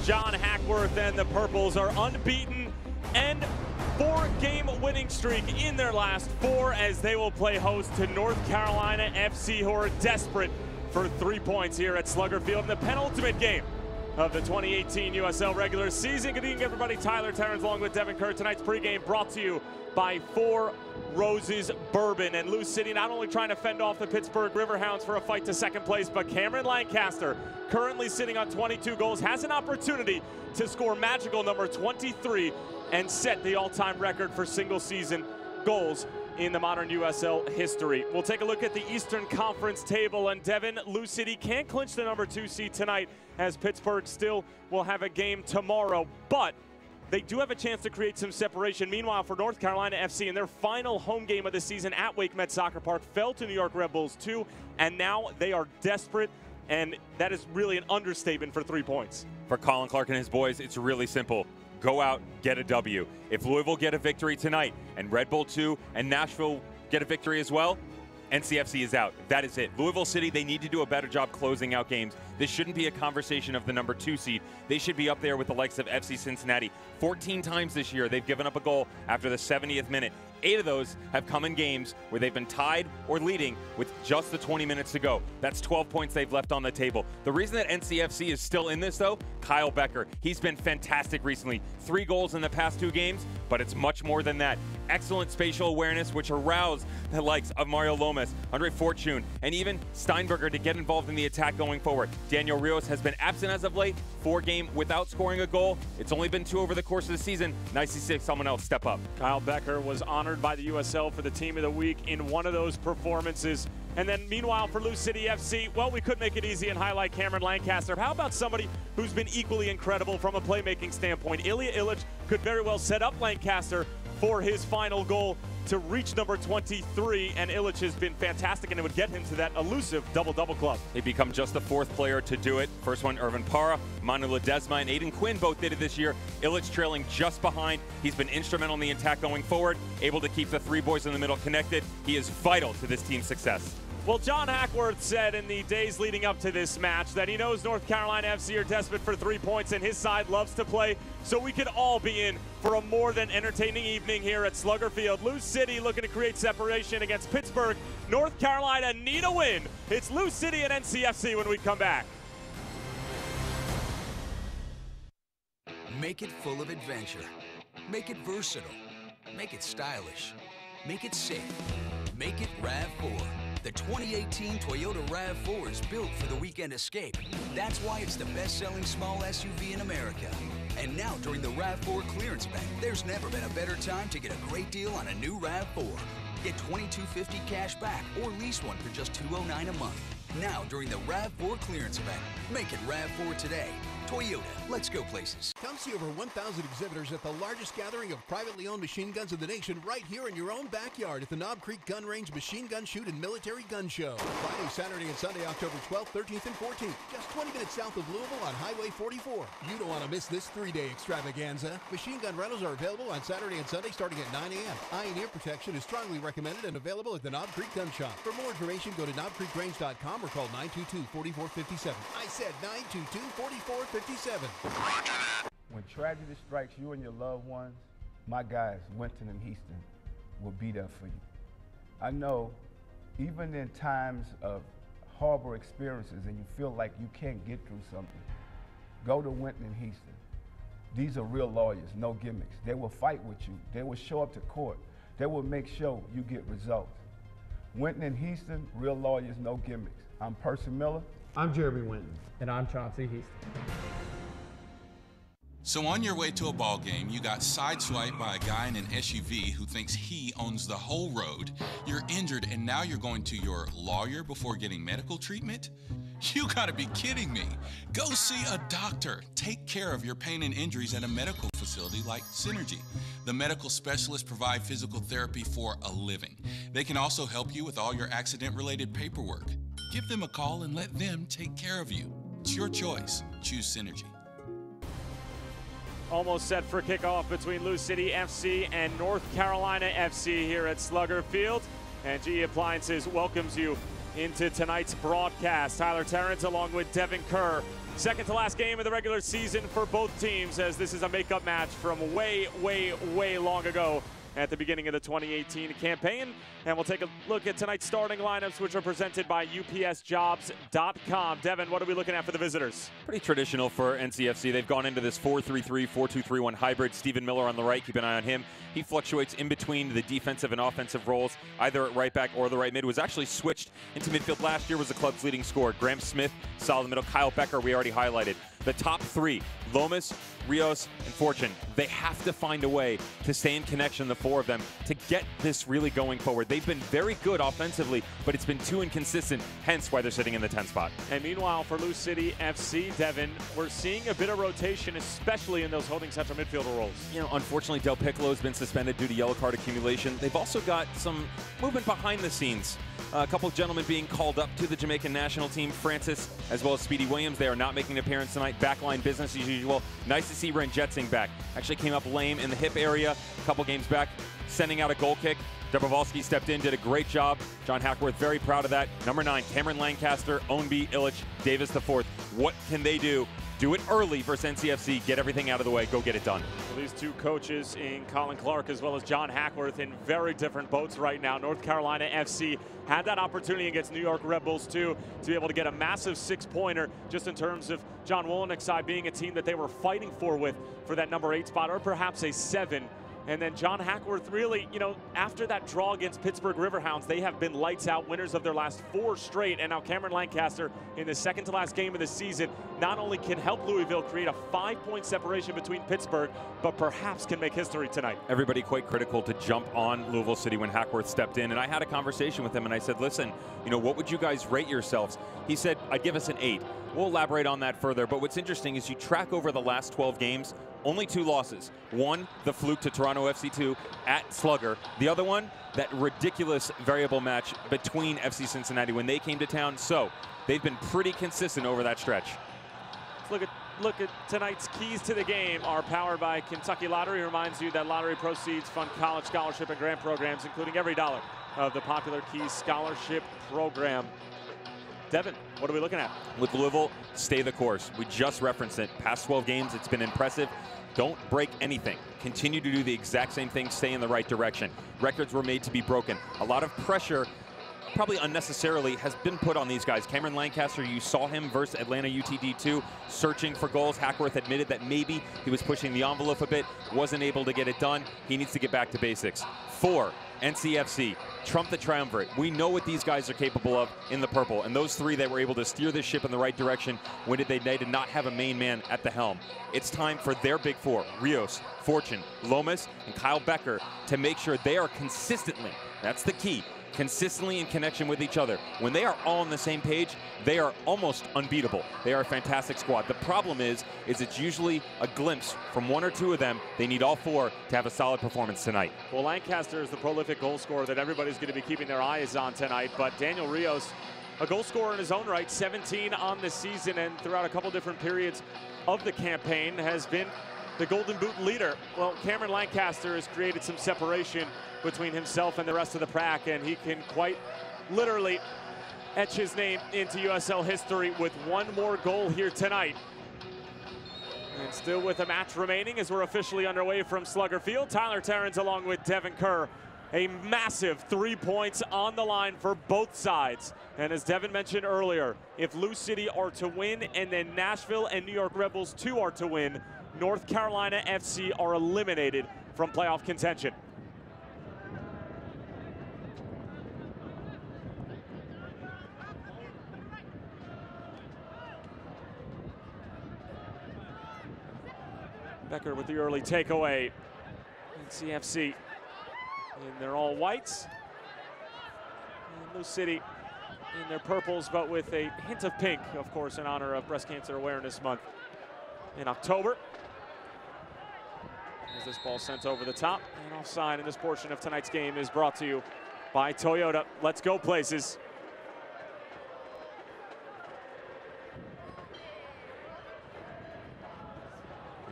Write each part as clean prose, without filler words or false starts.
John Hackworth and the Purples are unbeaten and 4-game winning streak in their last 4 as they will play host to North Carolina FC, who are desperate for 3 points here at Slugger Field in the penultimate game of the 2018 USL regular season. Good evening, everybody. Tyler Terrence along with Devin Kerr. Tonight's pregame brought to you by 4 Roses Bourbon. And Lou City not only trying to fend off the Pittsburgh Riverhounds for a fight to second place, but Cameron Lancaster, currently sitting on 22 goals, has an opportunity to score magical number 23 and set the all-time record for single-season goals in the modern USL history. We'll take a look at the Eastern Conference table, and Devin, Lou City can't clinch the number 2 seed tonight as Pittsburgh still will have a game tomorrow, but they do have a chance to create some separation. Meanwhile, for North Carolina FC, in their final home game of the season at Wake Met Soccer Park, fell to New York Red Bulls 2, and now they are desperate, and that is really an understatement for 3 points. For Colin Clark and his boys, it's really simple. Go out, get a W. If Louisville get a victory tonight, and Red Bull 2 and Nashville get a victory as well, NCFC is out. That is it. Louisville City, they need to do a better job closing out games. This shouldn't be a conversation of the number 2 seed. They should be up there with the likes of FC Cincinnati. 14 times this year, they've given up a goal after the 70th minute. 8 of those have come in games where they've been tied or leading with just the 20 minutes to go. That's 12 points they've left on the table. The reason that NCFC is still in this, though, Kyle Becker. He's been fantastic recently. 3 goals in the past 2 games, but it's much more than that. Excellent spatial awareness, which aroused the likes of Mario Lomas, Andre Fortune, and even Steinberger to get involved in the attack going forward. Daniel Rios has been absent as of late, 4 games without scoring a goal. It's only been 2 over the course of the season. Nice to see someone else step up. Kyle Becker was honored by the USL for the Team of the Week in one of those performances. And then meanwhile for Lou City FC, well, we could make it easy and highlight Cameron Lancaster. How about somebody who's been equally incredible from a playmaking standpoint? Ilya Ilic could very well set up Lancaster for his final goal to reach number 23, and Illich has been fantastic, and it would get him to that elusive double-double club. He'd become just the 4th player to do it. First one, Irvin Parra, Manu Ledesma, and Aiden Quinn both did it this year. Illich trailing just behind. He's been instrumental in the attack going forward, able to keep the 3 boys in the middle connected. He is vital to this team's success. Well, John Hackworth said in the days leading up to this match that he knows North Carolina FC are desperate for 3 points and his side loves to play, so we could all be in for a more than entertaining evening here at Slugger Field. Lou City looking to create separation against Pittsburgh. North Carolina need a win. It's Lou City and NCFC when we come back. Make it full of adventure. Make it versatile. Make it stylish. Make it safe. Make it RAV4. The 2018 Toyota RAV4 is built for the weekend escape. That's why it's the best-selling small SUV in America. And now, during the RAV4 clearance event, there's never been a better time to get a great deal on a new RAV4. Get $2,250 cash back or lease one for just $209 a month. Now, during the RAV4 clearance event, make it RAV4 today. Toyota, let's go places. Come see over 1,000 exhibitors at the largest gathering of privately owned machine guns in the nation right here in your own backyard at the Knob Creek Gun Range Machine Gun Shoot and Military Gun Show. Friday, Saturday, and Sunday, October 12th, 13th, and 14th. Just 20 minutes south of Louisville on Highway 44. You don't want to miss this 3-day extravaganza. Machine gun rentals are available on Saturday and Sunday starting at 9 a.m. Eye and ear protection is strongly recommended and available at the Knob Creek Gun Shop. For more information, go to knobcreekrange.com or call 922-4457. I said 922-4457. When tragedy strikes you and your loved ones, my guys, Winton and Houston, will be there for you. I know even in times of horrible experiences and you feel like you can't get through something, go to Winton and Houston. These are real lawyers, no gimmicks. They will fight with you. They will show up to court. They will make sure you get results. Winton and Houston, real lawyers, no gimmicks. I'm Percy Miller. I'm Jeremy Winton. And I'm Chauncey Houston. So on your way to a ball game, you got sideswiped by a guy in an SUV who thinks he owns the whole road. You're injured and now you're going to your lawyer before getting medical treatment? You gotta be kidding me. Go see a doctor. Take care of your pain and injuries at a medical facility like Synergy. The medical specialists provide physical therapy for a living. They can also help you with all your accident-related paperwork. Give them a call and let them take care of you. It's your choice. Choose Synergy. Almost set for kickoff between Lou City FC and North Carolina FC here at Slugger Field. And GE Appliances welcomes you into tonight's broadcast. Tyler Terrence along with Devin Kerr, Second to last game of the regular season for both teams, as this is a makeup match from way, way, way long ago at the beginning of the 2018 campaign. And we'll take a look at tonight's starting lineups, which are presented by UPSjobs.com. Devin, what are we looking at for the visitors? Pretty traditional for NCFC. They've gone into this 4-3-3, 4-2-3-1 hybrid. Stephen Miller on the right, keep an eye on him. He fluctuates in between the defensive and offensive roles, either at right back or the right mid. Was actually switched into midfield last year, was the club's leading scorer. Graham Smith, solid middle. Kyle Becker, we already highlighted. The top three, Lomas, Rios, and Fortune, they have to find a way to stay in connection, the four of them, to get this really going forward. They've been very good offensively, but it's been too inconsistent, hence why they're sitting in the 10th spot. And meanwhile, for Lou City FC, Devin, we're seeing a bit of rotation, especially in those holding central midfielder roles. You know, unfortunately, Del Piccolo's been suspended due to yellow card accumulation. They've also got some movement behind the scenes. A couple of gentlemen being called up to the Jamaican national team, Francis as well as Speedy Williams. They are not making an appearance tonight. Backline business as usual. Nice to see Ren Jetsing back. Actually came up lame in the hip area a couple games back, sending out a goal kick. Dobrovolsky stepped in, did a great job. John Hackworth very proud of that. Number 9, Cameron Lancaster, Ownby, Illich, Davis IV. What can they do? Do it early versus NCFC. Get everything out of the way. Go get it done. Well, these two coaches in Colin Clark as well as John Hackworth in very different boats right now. North Carolina FC had that opportunity against New York Red Bulls too to be able to get a massive 6-pointer just in terms of John Wolynick's side being a team that they were fighting for that number 8 spot or perhaps a 7. And then John Hackworth really, you know, after that draw against Pittsburgh Riverhounds, they have been lights out, winners of their last 4 straight. And now Cameron Lancaster in the second to last game of the season not only can help Louisville create a 5-point separation between Pittsburgh, but perhaps can make history tonight. Everybody quite critical to jump on Louisville City when Hackworth stepped in. And I had a conversation with him and I said, listen, you know, what would you guys rate yourselves? He said, I'd give us an 8. We'll elaborate on that further. But what's interesting is you track over the last 12 games, only 2 losses. One, the fluke to Toronto FC2 at Slugger. The other one, that ridiculous variable match between FC Cincinnati when they came to town. So they've been pretty consistent over that stretch. Let's look at tonight's keys to the game are powered by Kentucky Lottery. Reminds you that lottery proceeds fund college scholarship and grant programs, including every dollar of the popular Keys Scholarship Program. Devin, what are we looking at? With Louisville, stay the course. We just referenced it. Past 12 games, it's been impressive. Don't break anything. Continue to do the exact same thing. Stay in the right direction. Records were made to be broken. A lot of pressure, probably unnecessarily, has been put on these guys. Cameron Lancaster, you saw him versus Atlanta UTD2, searching for goals. Hackworth admitted that maybe he was pushing the envelope a bit, wasn't able to get it done. He needs to get back to basics. 4, NCFC, trump the triumvirate. We know what these guys are capable of in the purple, and those 3 that were able to steer this ship in the right direction when they did not have a main man at the helm. It's time for their big 4, Rios, Fortune, Lomas, and Kyle Becker, to make sure they are consistently, that's the key, consistently in connection with each other. When they are all on the same page, they are almost unbeatable. They are a fantastic squad. The problem is it's usually a glimpse from 1 or 2 of them. They need all 4 to have a solid performance tonight. Well, Lancaster is the prolific goal scorer that everybody's going to be keeping their eyes on tonight, but Daniel Rios, a goal scorer in his own right, 17 on the season, and throughout a couple different periods of the campaign has been the Golden Boot leader. Well, Cameron Lancaster has created some separation between himself and the rest of the pack, and he can quite literally etch his name into USL history with 1 more goal here tonight. And still with a match remaining as we're officially underway from Slugger Field, Tyler Terrence along with Devin Kerr. A massive 3 points on the line for both sides. And as Devin mentioned earlier, if Lou City are to win and then Nashville and New York Red Bulls too are to win, North Carolina FC are eliminated from playoff contention. Becker with the early takeaway. NCFC in their all whites. And Lou City in their purples, but with a hint of pink, of course, in honor of Breast Cancer Awareness Month in October. As this ball sent over the top and offside, and this portion of tonight's game is brought to you by Toyota. Let's go places.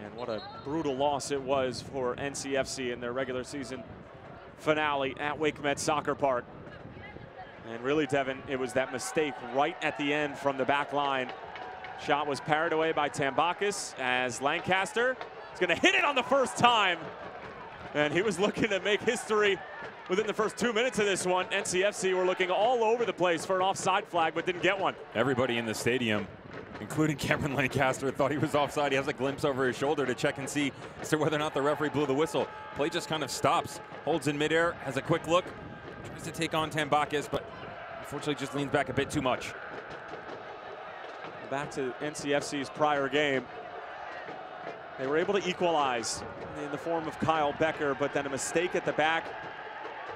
And what a brutal loss it was for NCFC in their regular season finale at Wake Met Soccer Park. And really, Devin, it was that mistake right at the end from the back line. Shot was parried away by Tambakis as Lancaster is going to hit it on the first time. And he was looking to make history within the first 2 minutes of this one. NCFC were looking all over the place for an offside flag, but didn't get one. Everybody in the stadium, including Cameron Lancaster, thought he was offside. He has a glimpse over his shoulder to check and see as to whether or not the referee blew the whistle. Play just kind of stops, holds in midair, has a quick look, tries to take on Tambakis, but unfortunately just leans back a bit too much. Back to NCFC's prior game. They were able to equalize in the form of Kyle Becker, but then a mistake at the back.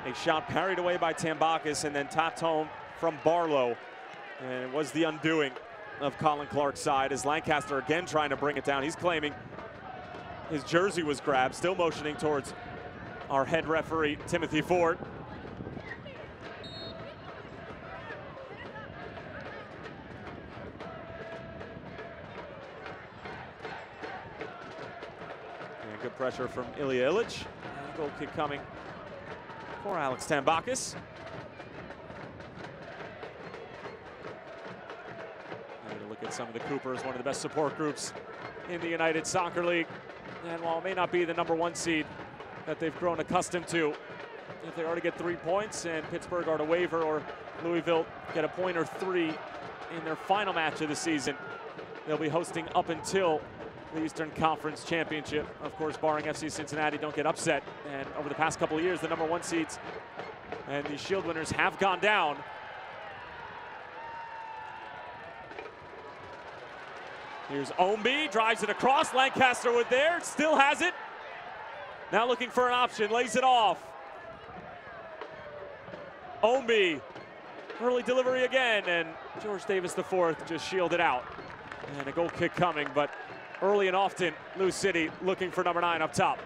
A shot parried away by Tambakis and then tapped home from Barlow. And it was the undoing of Colin Clark's side as Lancaster again trying to bring it down. He's claiming his jersey was grabbed, still motioning towards our head referee, Timothy Ford. And good pressure from Ilya Illich. And goal kick coming for Alex Tambakis. Look at some of the Coopers, one of the best support groups in the United Soccer League. And while it may not be the #1 seed that they've grown accustomed to, if they are to get 3 points and Pittsburgh are to waver or Louisville get a point or 3 in their final match of the season, they'll be hosting up until the Eastern Conference Championship. Of course, barring FC Cincinnati don't get upset. And over the past couple of years, the #1 seeds and the Shield winners have gone down. Here's Omby, drives it across. Lancaster with there, still has it. Now looking for an option, lays it off. Omby, early delivery again, and George Davis IV just shielded out. And a goal kick coming, but early and often, Lou City looking for #9 up top.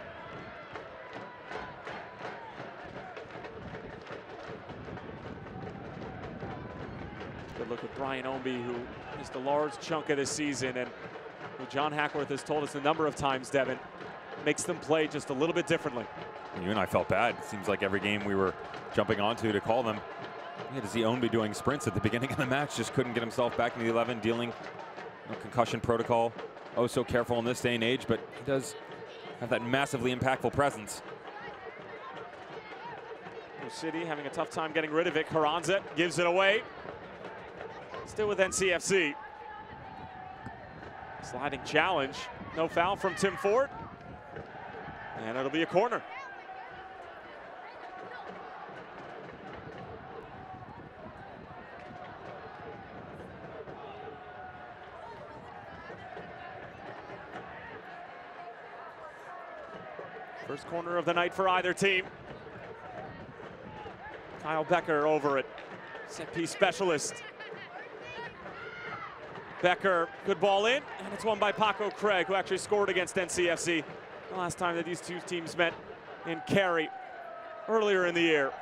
Good look at Brian Omby, who missed a large chunk of this season, and who John Hackworth has told us a number of times, Devin, makes them play just a little bit differently. You and I felt bad. It seems like every game we were jumping onto to call them. We had to see Omby doing sprints at the beginning of the match, just couldn't get himself back in the 11, dealing concussion protocol. Oh, so careful in this day and age, but he does have that massively impactful presence. Lou City having a tough time getting rid of it. Carranza gives it away. Still with NCFC. Sliding challenge. No foul from Tim Ford. And it'll be a corner. First corner of the night for either team. Kyle Becker over it. Set piece specialist. Becker, good ball in, and it's won by Paco Craig, who actually scored against NCFC the last time that these two teams met in Cary earlier in the year.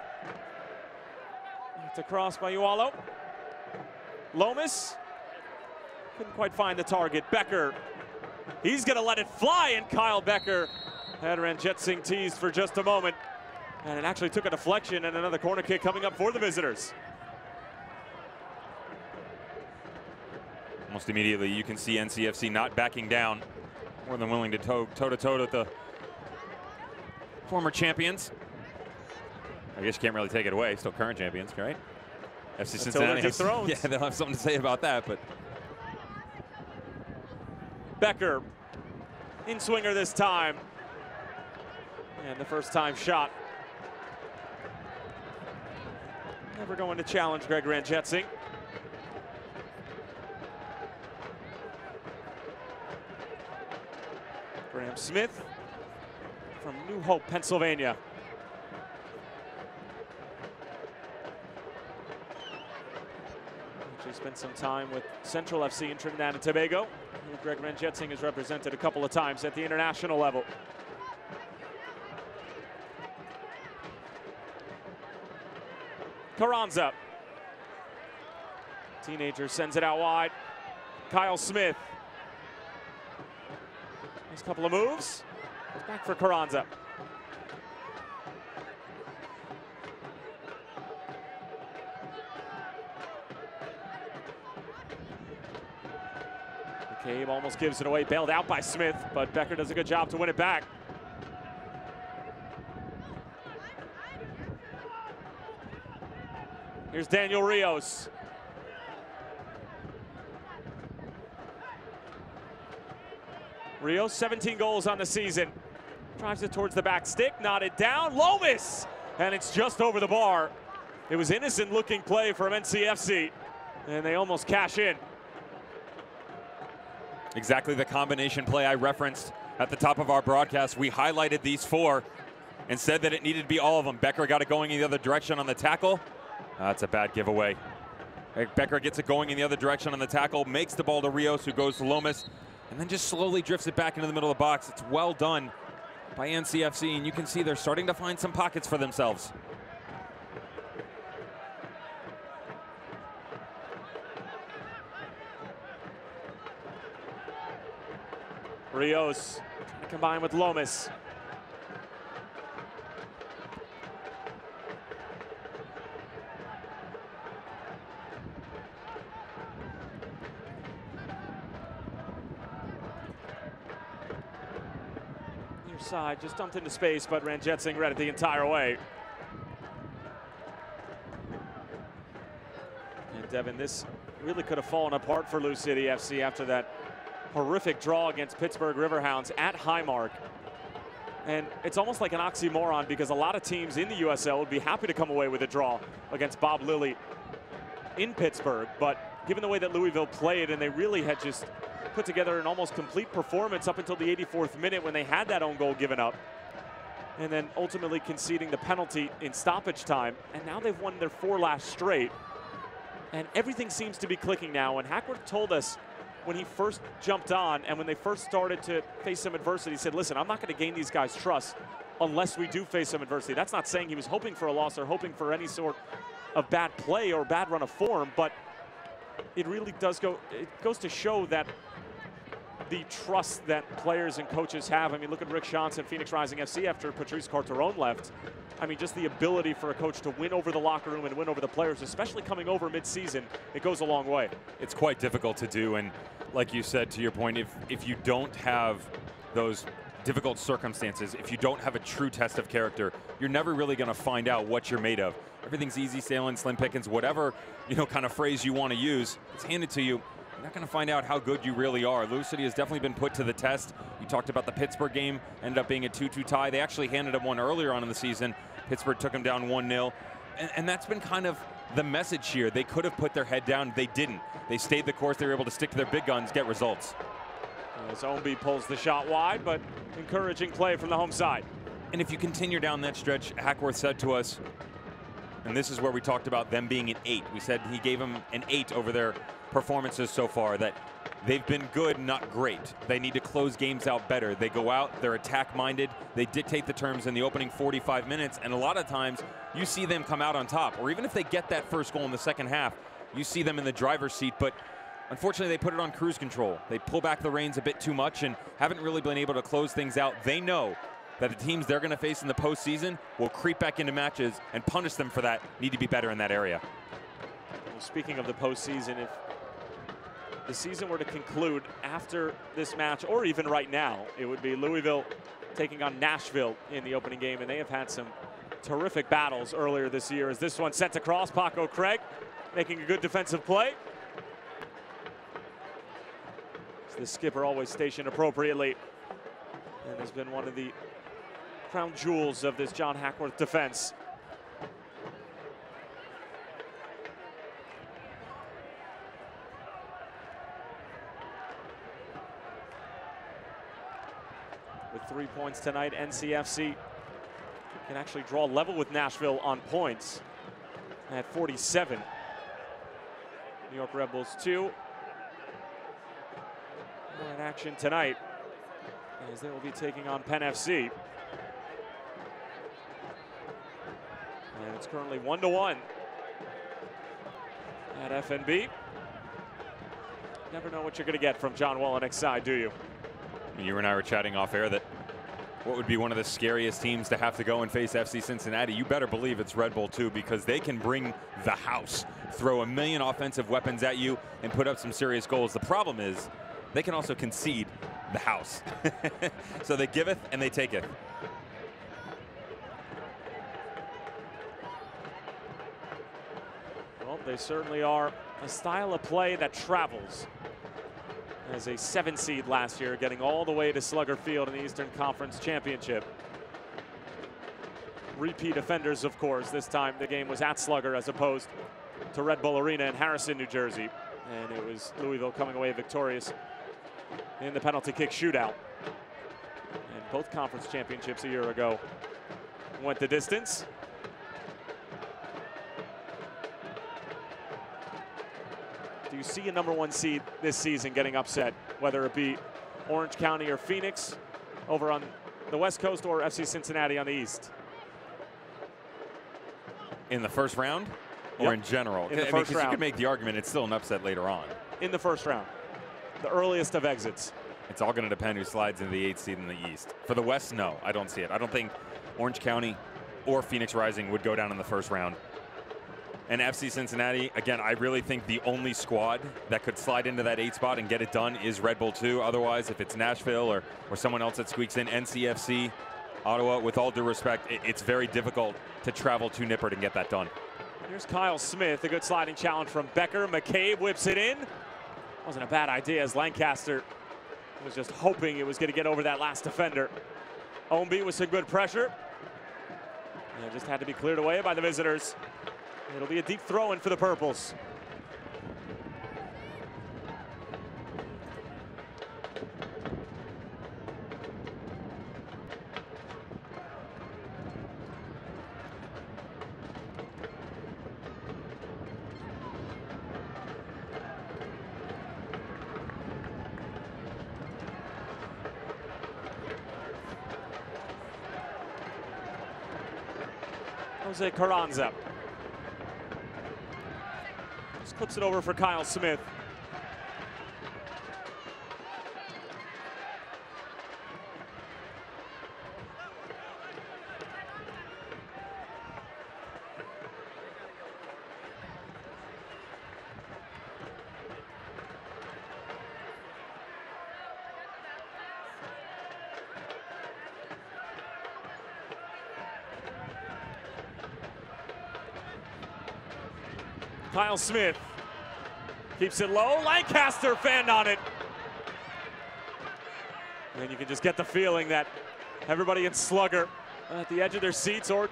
It's a cross by Ualo. Lomas couldn't quite find the target. Becker, he's gonna let it fly, and Kyle Becker had Ranjit Singh teased for just a moment, and it actually took a deflection and another corner kick coming up for the visitors. Almost immediately, you can see NCFC not backing down, more than willing to toe-to-toe with the former champions. I guess you can't really take it away. Still current champions, right? FC Cincinnati. Yeah, they'll have something to say about that, but. Becker, in swinger this time. And the first time shot. Never going to challenge Greg Ranjit Singh. Graham Smith from New Hope, Pennsylvania. Actually spent some time with Central FC in Trinidad and Tobago, who Greg Ranjit Singh has represented a couple of times at the international level. Carranza. Teenager sends it out wide. Kyle Smith. Nice couple of moves. Back for Carranza. McCabe almost gives it away, bailed out by Smith, but Becker does a good job to win it back. Here's Daniel Rios. Rios, 17 goals on the season. Drives it towards the back stick, knotted down, Lomas! And it's just over the bar. It was innocent looking play from NCFC, and they almost cash in. Exactly the combination play I referenced at the top of our broadcast. We highlighted these four and said that it needed to be all of them. Becker got it going in the other direction on the tackle. That's a bad giveaway. Becker gets it going in the other direction on the tackle, makes the ball to Rios, who goes to Lomas, and then just slowly drifts it back into the middle of the box. It's well done by NCFC, and you can see they're starting to find some pockets for themselves. Rios trying to combine with Lomas. Near side, just dumped into space, but Ranjitsingh read it the entire way. And Devin, this really could have fallen apart for Lou City FC after that horrific draw against Pittsburgh Riverhounds at Highmark. And it's almost like an oxymoron because a lot of teams in the USL would be happy to come away with a draw against Bob Lilly in Pittsburgh. But given the way that Louisville played, and they really had just put together an almost complete performance up until the 84th minute when they had that own goal given up, and then ultimately conceding the penalty in stoppage time. And now they've won their 4 last straight. And everything seems to be clicking now. And Hackworth told us when he first jumped on and when they first started to face some adversity, he said, listen, I'm not going to gain these guys' trust unless we do face some adversity. That's not saying he was hoping for a loss or hoping for any sort of bad play or bad run of form, but it really does goes to show that the trust that players and coaches have. I mean, look at Rick Johnson, Phoenix Rising FC after Patrice Carteron left. I mean, just the ability for a coach to win over the locker room and win over the players, especially coming over mid-season, it goes a long way. It's quite difficult to do, and like you said, to your point, if you don't have those difficult circumstances, if you don't have a true test of character, you're never really going to find out what you're made of. Everything's easy sailing, slim pickings, whatever kind of phrase you want to use, it's handed to you. You're not going to find out how good you really are. Lou City has definitely been put to the test. You talked about the Pittsburgh game, ended up being a 2-2 tie. They actually handed them one earlier on in the season. Pittsburgh took them down 1-0. And that's been kind of the message here. They could have put their head down. They didn't. They stayed the course. They were able to stick to their big guns, get results. As Ownby pulls the shot wide, but encouraging play from the home side. And if you continue down that stretch, Hackworth said to us, and this is where we talked about them being an 8. We said he gave them an 8 over their performances so far, that they've been good, not great. They need to close games out better. They go out, they're attack-minded, they dictate the terms in the opening 45 minutes, and a lot of times you see them come out on top, or even if they get that first goal in the second half, you see them in the driver's seat, but unfortunately they put it on cruise control. They pull back the reins a bit too much and haven't really been able to close things out. They know that the teams they're going to face in the postseason will creep back into matches, and punish them for that, need to be better in that area. Well, speaking of the postseason, if the season were to conclude after this match, or even right now, it would be Louisville taking on Nashville in the opening game, and they have had some terrific battles earlier this year. As this one sent across, Paco Craig making a good defensive play. So the skipper always stationed appropriately, and has been one of the crown jewels of this John Hackworth defense. With 3 points tonight, NCFC can actually draw level with Nashville on points at 47. New York Red Bulls 2 more in action tonight, as they will be taking on Penn FC. And it's currently 1-1 at FNB. Never know what you're going to get from John Wallenick's side, do you? You and I were chatting off air that what would be one of the scariest teams to have to go and face FC Cincinnati. You better believe it's Red Bull 2, because they can bring the house, throw a million offensive weapons at you, and put up some serious goals. The problem is they can also concede the house. So they giveth and they taketh. Well, they certainly are a style of play that travels. As a 7 seed last year, getting all the way to Slugger Field in the Eastern Conference Championship. Repeat offenders, of course. This time the game was at Slugger as opposed to Red Bull Arena in Harrison, New Jersey. And it was Louisville coming away victorious in the penalty kick shootout. And both conference championships a year ago went the distance. Do you see a #1 seed this season getting upset, whether it be Orange County or Phoenix over on the West Coast or FC Cincinnati on the East? In the first round or in general? In the first round. You could make the argument it's still an upset later on. In the first round, the earliest of exits. It's all going to depend who slides into the 8th seed in the East. For the West, no, I don't see it. I don't think Orange County or Phoenix Rising would go down in the first round. And FC Cincinnati, again, I really think the only squad that could slide into that 8 spot and get it done is Red Bull 2. Otherwise, if it's Nashville or someone else that squeaks in, NCFC, Ottawa, with all due respect, it's very difficult to travel to Nippert and get that done. Here's Kyle Smith, a good sliding challenge from Becker. McCabe whips it in. Wasn't a bad idea as Lancaster was just hoping it was going to get over that last defender. Ownby with some good pressure. And it just had to be cleared away by the visitors. It'll be a deep throw in for the Purples. Jose Carranza. Just clips it over for Kyle Smith. Kyle Smith keeps it low. Lancaster fanned on it. And you can just get the feeling that everybody in Slugger at the edge of their seats or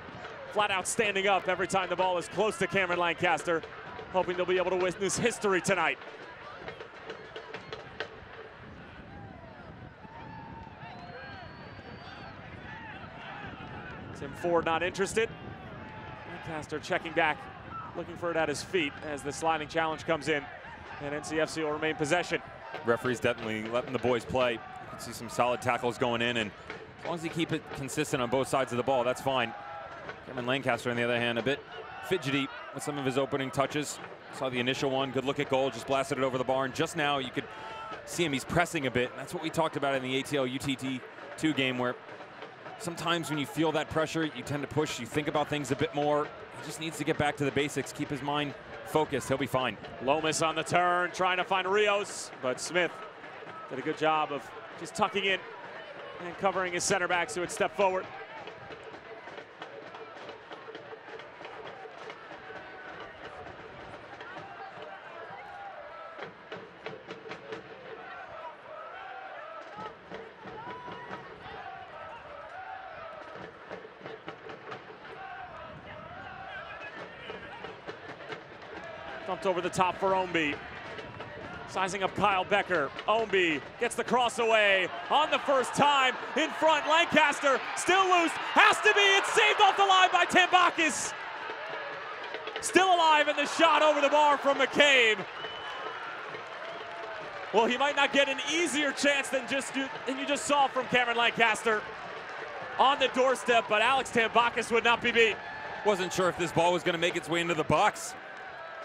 flat out standing up every time the ball is close to Cameron Lancaster, hoping they'll be able to witness history tonight. Tim Ford not interested. Lancaster checking back, looking for it at his feet as the sliding challenge comes in, and NCFC will remain possession. Referee's definitely letting the boys play. You can see some solid tackles going in, and as long as you keep it consistent on both sides of the ball, that's fine. Cameron Lancaster, on the other hand, a bit fidgety with some of his opening touches. Saw the initial one, good look at goal, just blasted it over the bar, and just now you could see him, he's pressing a bit. That's what we talked about in the ATL UTT2 game, where sometimes when you feel that pressure, you tend to push, you think about things a bit more. He just needs to get back to the basics, keep his mind focused, he'll be fine. Lomas on the turn, trying to find Rios, but Smith did a good job of just tucking in and covering his center backs who had stepped forward. Dumped over the top for Ownby. Sizing up Kyle Becker. Ownby gets the cross away on the first time. In front, Lancaster still loose. Has to be. It's saved off the line by Tambakis. Still alive in the shot over the bar from McCabe. Well, he might not get an easier chance than you just saw from Cameron Lancaster on the doorstep, but Alex Tambakis would not be beat. Wasn't sure if this ball was going to make its way into the box.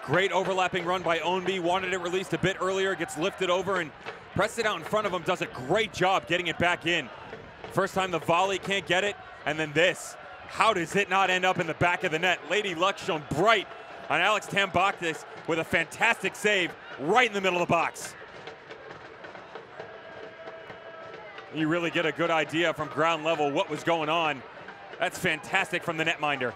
Great overlapping run by Ownby, wanted it released a bit earlier, gets lifted over and pressed it out in front of him, does a great job getting it back in. First time the volley, can't get it, and then this. How does it not end up in the back of the net? Lady Luck shone bright on Alex Tambakis with a fantastic save right in the middle of the box. You really get a good idea from ground level what was going on. That's fantastic from the netminder.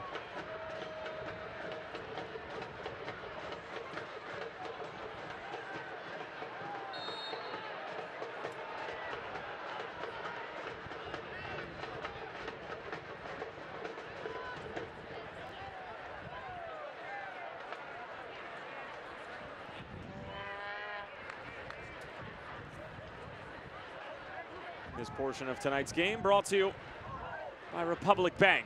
This portion of tonight's game brought to you by Republic Bank.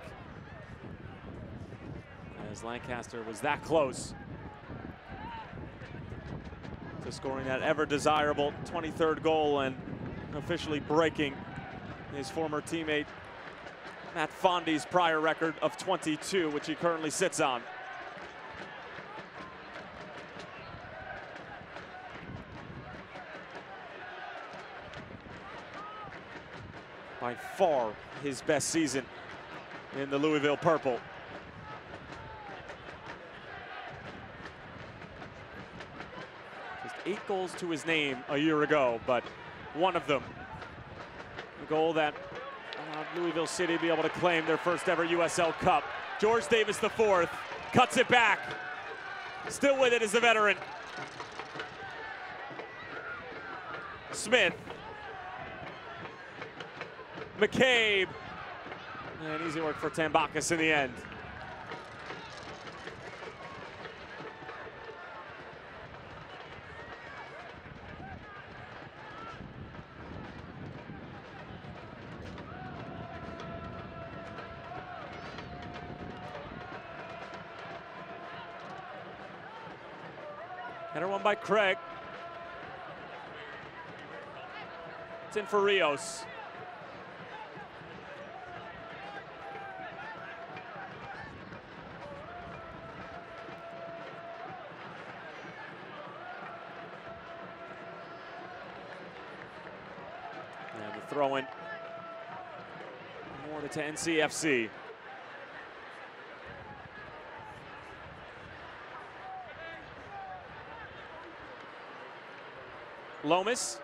As Lancaster was that close to scoring that ever desirable 23rd goal and officially breaking his former teammate Matt Fondy's prior record of 22, which he currently sits on. By far his best season in the Louisville Purple. Just 8 goals to his name a year ago, but one of them, a goal that allowed Louisville City to be able to claim their first ever USL Cup. George Davis IV cuts it back. Still with it is the veteran. Smith. McCabe, and easy work for Tambakis in the end. Header won by Craig. It's in for Rios. And the throw-in awarded to NCFC. Lomas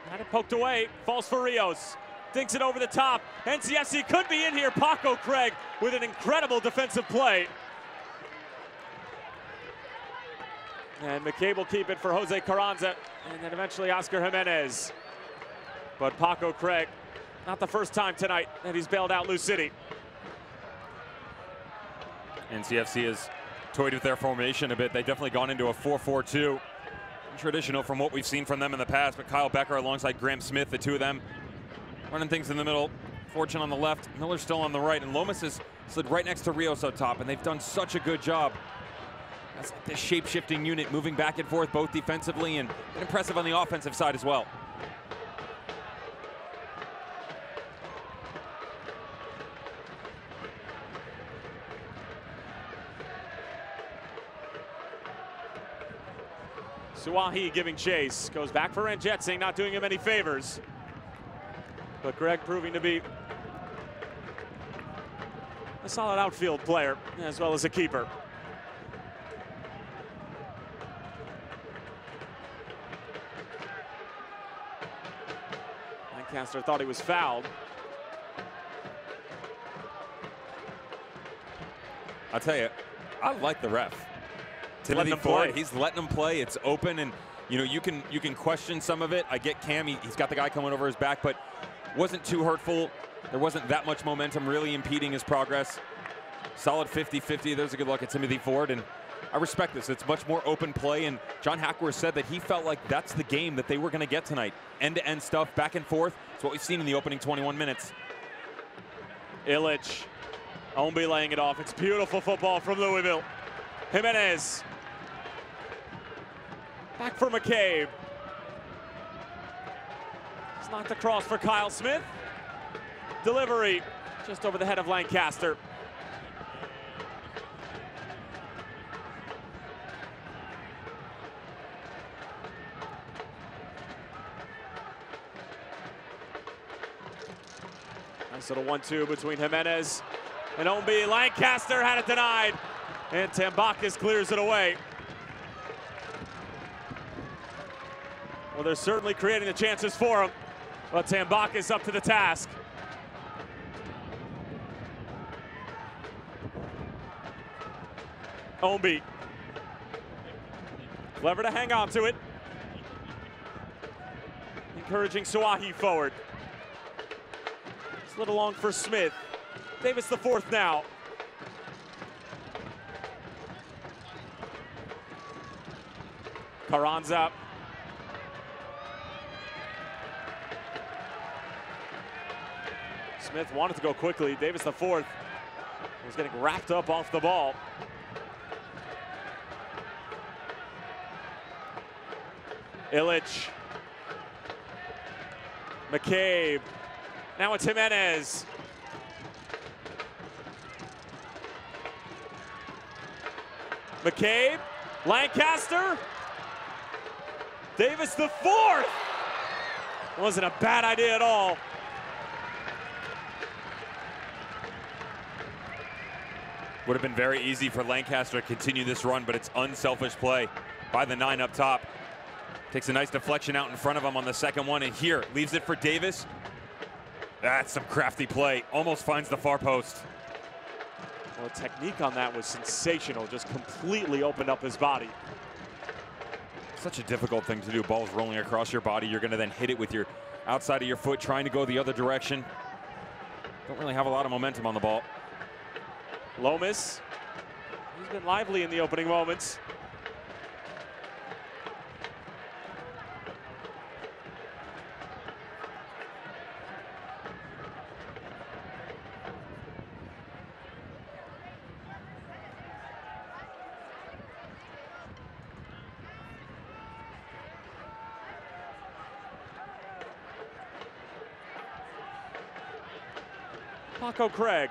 had it poked away, falls for Rios, dinks it over the top. NCFC could be in here. Paco Craig with an incredible defensive play. And McCabe will keep it for Jose Carranza, and then eventually Oscar Jimenez. But Paco Craig, not the first time tonight that he's bailed out Lou City. NCFC has toyed with their formation a bit. They've definitely gone into a 4-4-2. Traditional from what we've seen from them in the past, but Kyle Becker alongside Graham Smith, the two of them running things in the middle. Fortune on the left, Miller still on the right, and Lomas has slid right next to Rios up top, and they've done such a good job. That's the shape-shifting unit moving back and forth both defensively and impressive on the offensive side as well. Suahi giving chase, goes back for Ranjetsing, not doing him any favors. But Greg proving to be a solid outfield player as well as a keeper. Lancaster thought he was fouled. I'll tell you, I like the ref. Timothy Ford, he's letting him play. It's open, and you know you can question some of it. I get Cam; he's got the guy coming over his back, but wasn't too hurtful. There wasn't that much momentum really impeding his progress. Solid 50-50. There's a good look at Timothy Ford, and I respect this. It's much more open play, and John Hackworth said that he felt like that's the game that they were going to get tonight. End-to-end stuff, back and forth. It's what we've seen in the opening 21 minutes. Illich, Ombi laying it off. It's beautiful football from Louisville. Jimenez. Back for McCabe. It's knocked across for Kyle Smith. Delivery just over the head of Lancaster. Nice little 1-2 between Jimenez and Ombi. Lancaster had it denied, and Tambakis clears it away. Well, they're certainly creating the chances for him. But Tambakis up to the task. Ombi. Clever to hang on to it. Encouraging Suahi forward. It's a little long for Smith. Davis the fourth now. Carranza. Smith wanted to go quickly. Davis the fourth was getting wrapped up off the ball. Illich. McCabe. Now it's Jimenez. McCabe. Lancaster. Davis the fourth. Wasn't a bad idea at all. Would have been very easy for Lancaster to continue this run, but it's unselfish play by the 9 up top. Takes a nice deflection out in front of him on the second one, and here, leaves it for Davis. That's some crafty play. Almost finds the far post. Well, the technique on that was sensational. Just completely opened up his body. Such a difficult thing to do. Ball's rolling across your body. You're going to then hit it with your outside of your foot, trying to go the other direction. Don't really have a lot of momentum on the ball. Lomas, he's been lively in the opening moments. Paco Craig.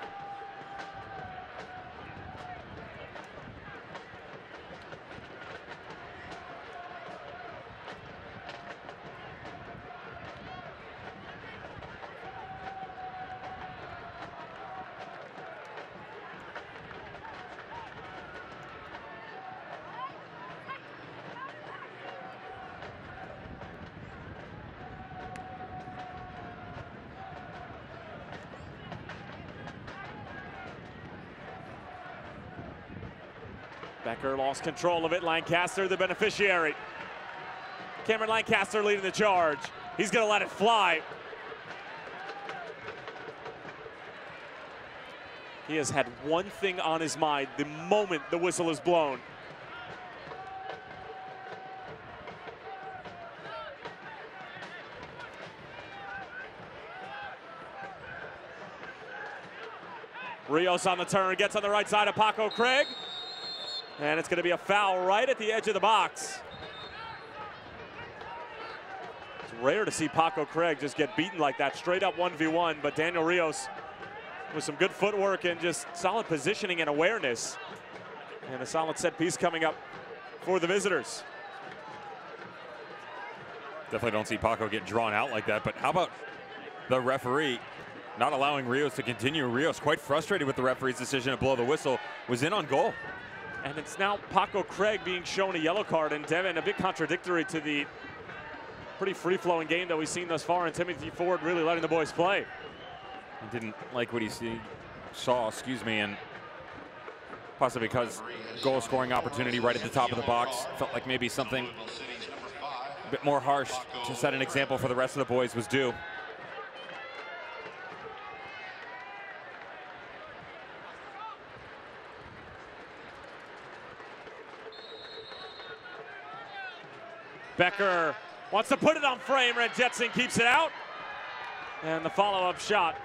Becker lost control of it. Lancaster, the beneficiary. Cameron Lancaster leading the charge. He's going to let it fly. He has had one thing on his mind the moment the whistle is blown. Rios on the turn, gets on the right side of Paco Craig. And it's going to be a foul right at the edge of the box. It's rare to see Paco Craig just get beaten like that, straight up 1v1, but Daniel Rios with some good footwork and just solid positioning and awareness. And a solid set piece coming up for the visitors. Definitely don't see Paco get drawn out like that, but how about the referee not allowing Rios to continue? Rios quite frustrated with the referee's decision to blow the whistle, was in on goal. And it's now Paco Craig being shown a yellow card, and Devin, a bit contradictory to the pretty free-flowing game that we've seen thus far, and Timothy Ford really letting the boys play. He didn't like what he saw, and possibly because goal-scoring opportunity right at the top of the box. Felt like maybe something a bit more harsh to set an example for the rest of the boys was due. Becker wants to put it on frame. Red Jetson keeps it out. And the follow-up shot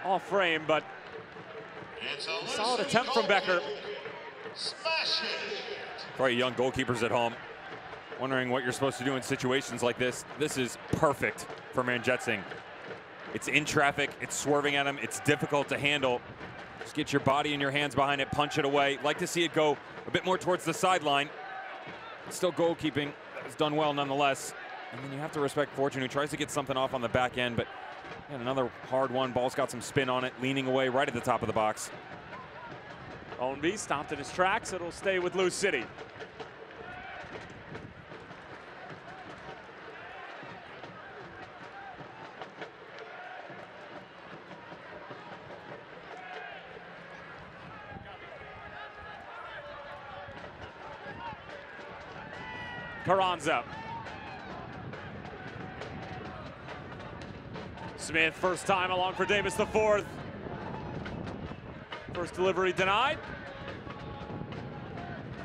off frame, but a solid attempt from Becker. For you young goalkeepers at home, wondering what you're supposed to do in situations like this, this is perfect for Manjetsing. It's in traffic, it's swerving at him, it's difficult to handle. Just get your body and your hands behind it, punch it away. Like to see it go a bit more towards the sideline. Still goalkeeping, that was done well nonetheless. And then you have to respect Fortune, who tries to get something off on the back end, but man, another hard one. Ball's got some spin on it, leaning away right at the top of the box. Ownby stopped in his tracks. It'll stay with Lou City. Carranza. Smith, first time along for Davis the fourth. First delivery denied.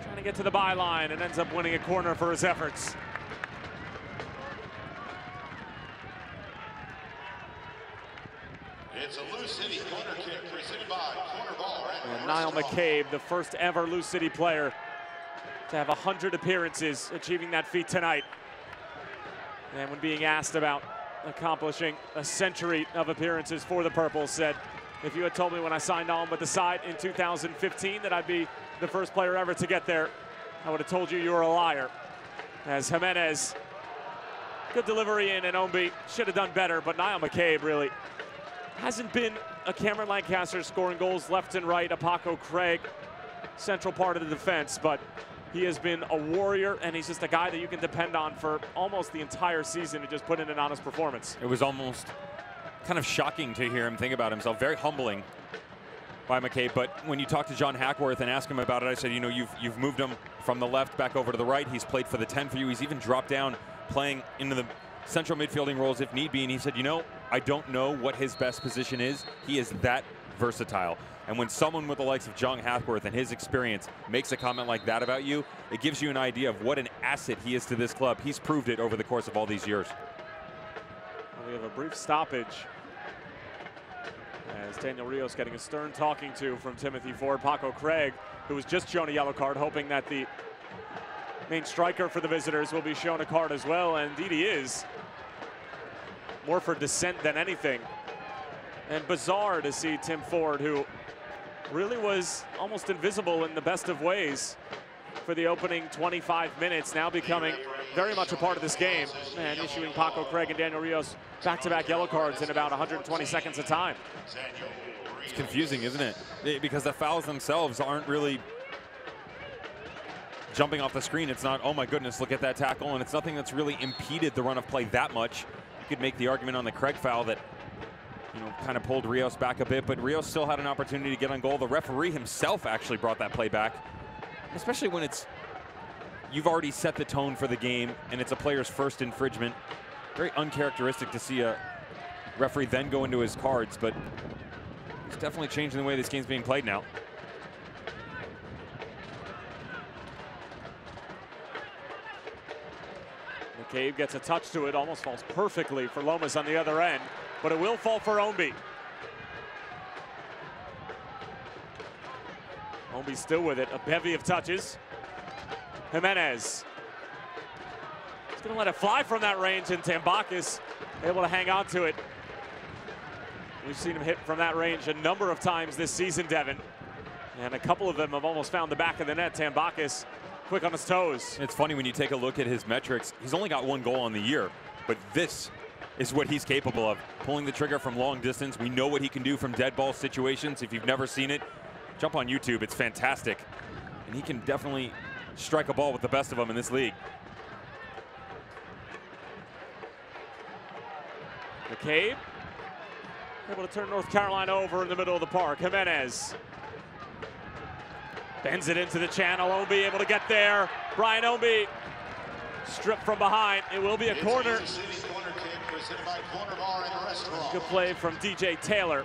Trying to get to the byline and ends up winning a corner for his efforts. It's a Lou City corner kick presented by Corner Ball. And Niall McCabe, the first ever Lou City player to have 100 appearances, achieving that feat tonight. And when being asked about accomplishing a century of appearances for the Purples, said, if you had told me when I signed on with the side in 2015 that I'd be the first player ever to get there, I would have told you were a liar. As Jimenez, good delivery in, and Ombi should have done better, but Niall McCabe really hasn't been a Cameron Lancaster scoring goals left and right, a Paco Craig central part of the defense, but he has been a warrior, and he's just a guy that you can depend on for almost the entire season to just put in an honest performance. It was almost kind of shocking to hear him think about himself. Very humbling by McCabe, but when you talk to John Hackworth and ask him about it, I said, you know, you've moved him from the left back over to the right. He's played for the 10 for you. He's even dropped down playing into the central midfielding roles if need be, and he said, you know, I don't know what his best position is. He is that versatile. And when someone with the likes of John Hackworth and his experience makes a comment like that about you, it gives you an idea of what an asset he is to this club. He's proved it over the course of all these years. We have a brief stoppage as Daniel Rios getting a stern talking to from Timothy Ford. Paco Craig, who was just shown a yellow card, hoping that the main striker for the visitors will be shown a card as well, and indeed he is. More for dissent than anything. And bizarre to see Tim Ford, who really was almost invisible in the best of ways for the opening 25 minutes, now becoming very much a part of this game and issuing Paco Craig and Daniel Rios back-to-back yellow cards in about 120 seconds of time. It's confusing, isn't it? Because the fouls themselves aren't really jumping off the screen. It's not, oh my goodness, look at that tackle, and it's nothing that's really impeded the run of play that much. You could make the argument on the Craig foul that, you know, kind of pulled Rios back a bit, but Rios still had an opportunity to get on goal. The referee himself actually brought that play back, especially when it's, you've already set the tone for the game and it's a player's first infringement. Very uncharacteristic to see a referee then go into his cards, but it's definitely changing the way this game's being played now. McCabe gets a touch to it, almost falls perfectly for Lomas on the other end, but it will fall for Ombi. Ombi still with it, a bevy of touches. Jimenez. He's gonna let it fly from that range, and Tambakis able to hang on to it. We've seen him hit from that range a number of times this season, Devin. And a couple of them have almost found the back of the net. Tambakis quick on his toes. It's funny when you take a look at his metrics, he's only got one goal on the year, but this is what he's capable of. Pulling the trigger from long distance. We know what he can do from dead ball situations. If you've never seen it, jump on YouTube, it's fantastic. And he can definitely strike a ball with the best of them in this league. McCabe able to turn North Carolina over in the middle of the park. Jimenez bends it into the channel. Ombi able to get there. Brian Ombi stripped from behind. It will be a corner. Good play from DJ Taylor.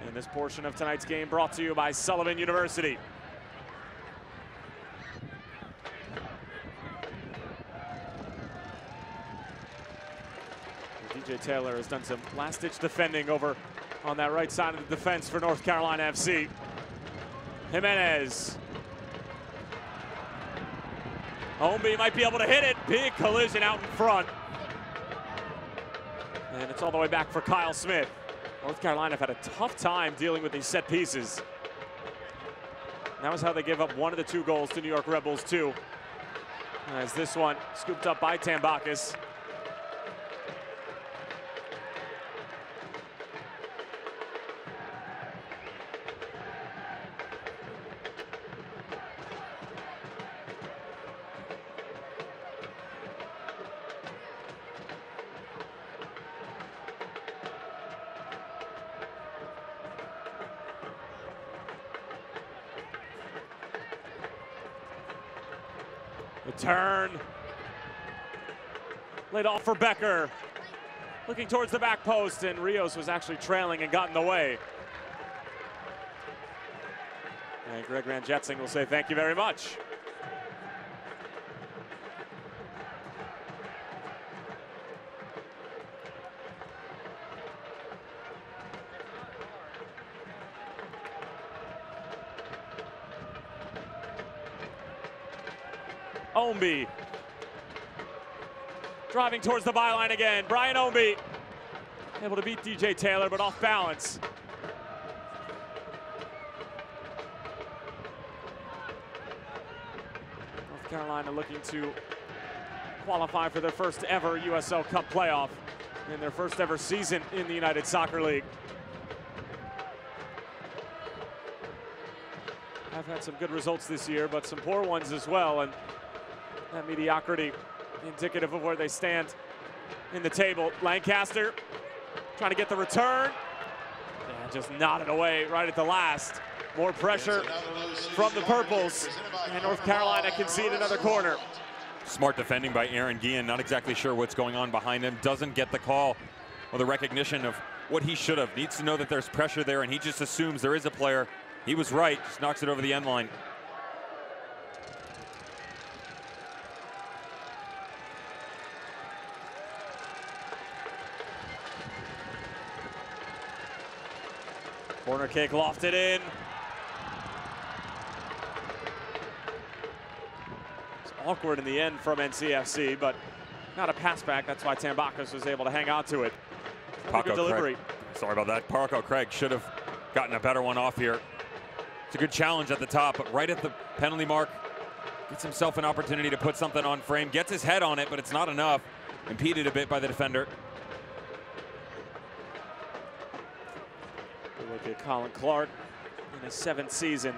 And this portion of tonight's game brought to you by Sullivan University. DJ Taylor has done some last-ditch defending over on that right side of the defense for North Carolina FC. Jimenez. Ombi might be able to hit it. Big collision out in front. And it's all the way back for Kyle Smith. North Carolina have had a tough time dealing with these set pieces. That was how they gave up one of the two goals to New York Red Bulls too. As this one scooped up by Tambakis. The turn. Laid off for Becker. Looking towards the back post, and Rios was actually trailing and got in the way. And Greg Van Jetsing will say thank you very much. Omby. Driving towards the byline again. Brian Omby able to beat DJ Taylor, but off balance. North Carolina looking to qualify for their first ever USL Cup playoff in their first ever season in the United Soccer League. I've had some good results this year, but some poor ones as well, and that mediocrity indicative of where they stand in the table. Lancaster trying to get the return and just nodded away right at the last. More pressure from the Purples, and North Carolina concede another corner. Smart defending by Aaron Guillen. Not exactly sure what's going on behind him. Doesn't get the call or the recognition of what he should have. Needs to know that there's pressure there, and he just assumes there is a player. He was right, just knocks it over the end line. Corner kick lofted in. It's awkward in the end from NCFC, but not a pass back. That's why Tambakis was able to hang on to it. Good delivery. Sorry about that. Paco Craig should have gotten a better one off here. It's a good challenge at the top, but right at the penalty mark, gets himself an opportunity to put something on frame. Gets his head on it, but it's not enough. Impeded a bit by the defender. Look at Colin Clark in his 7th season.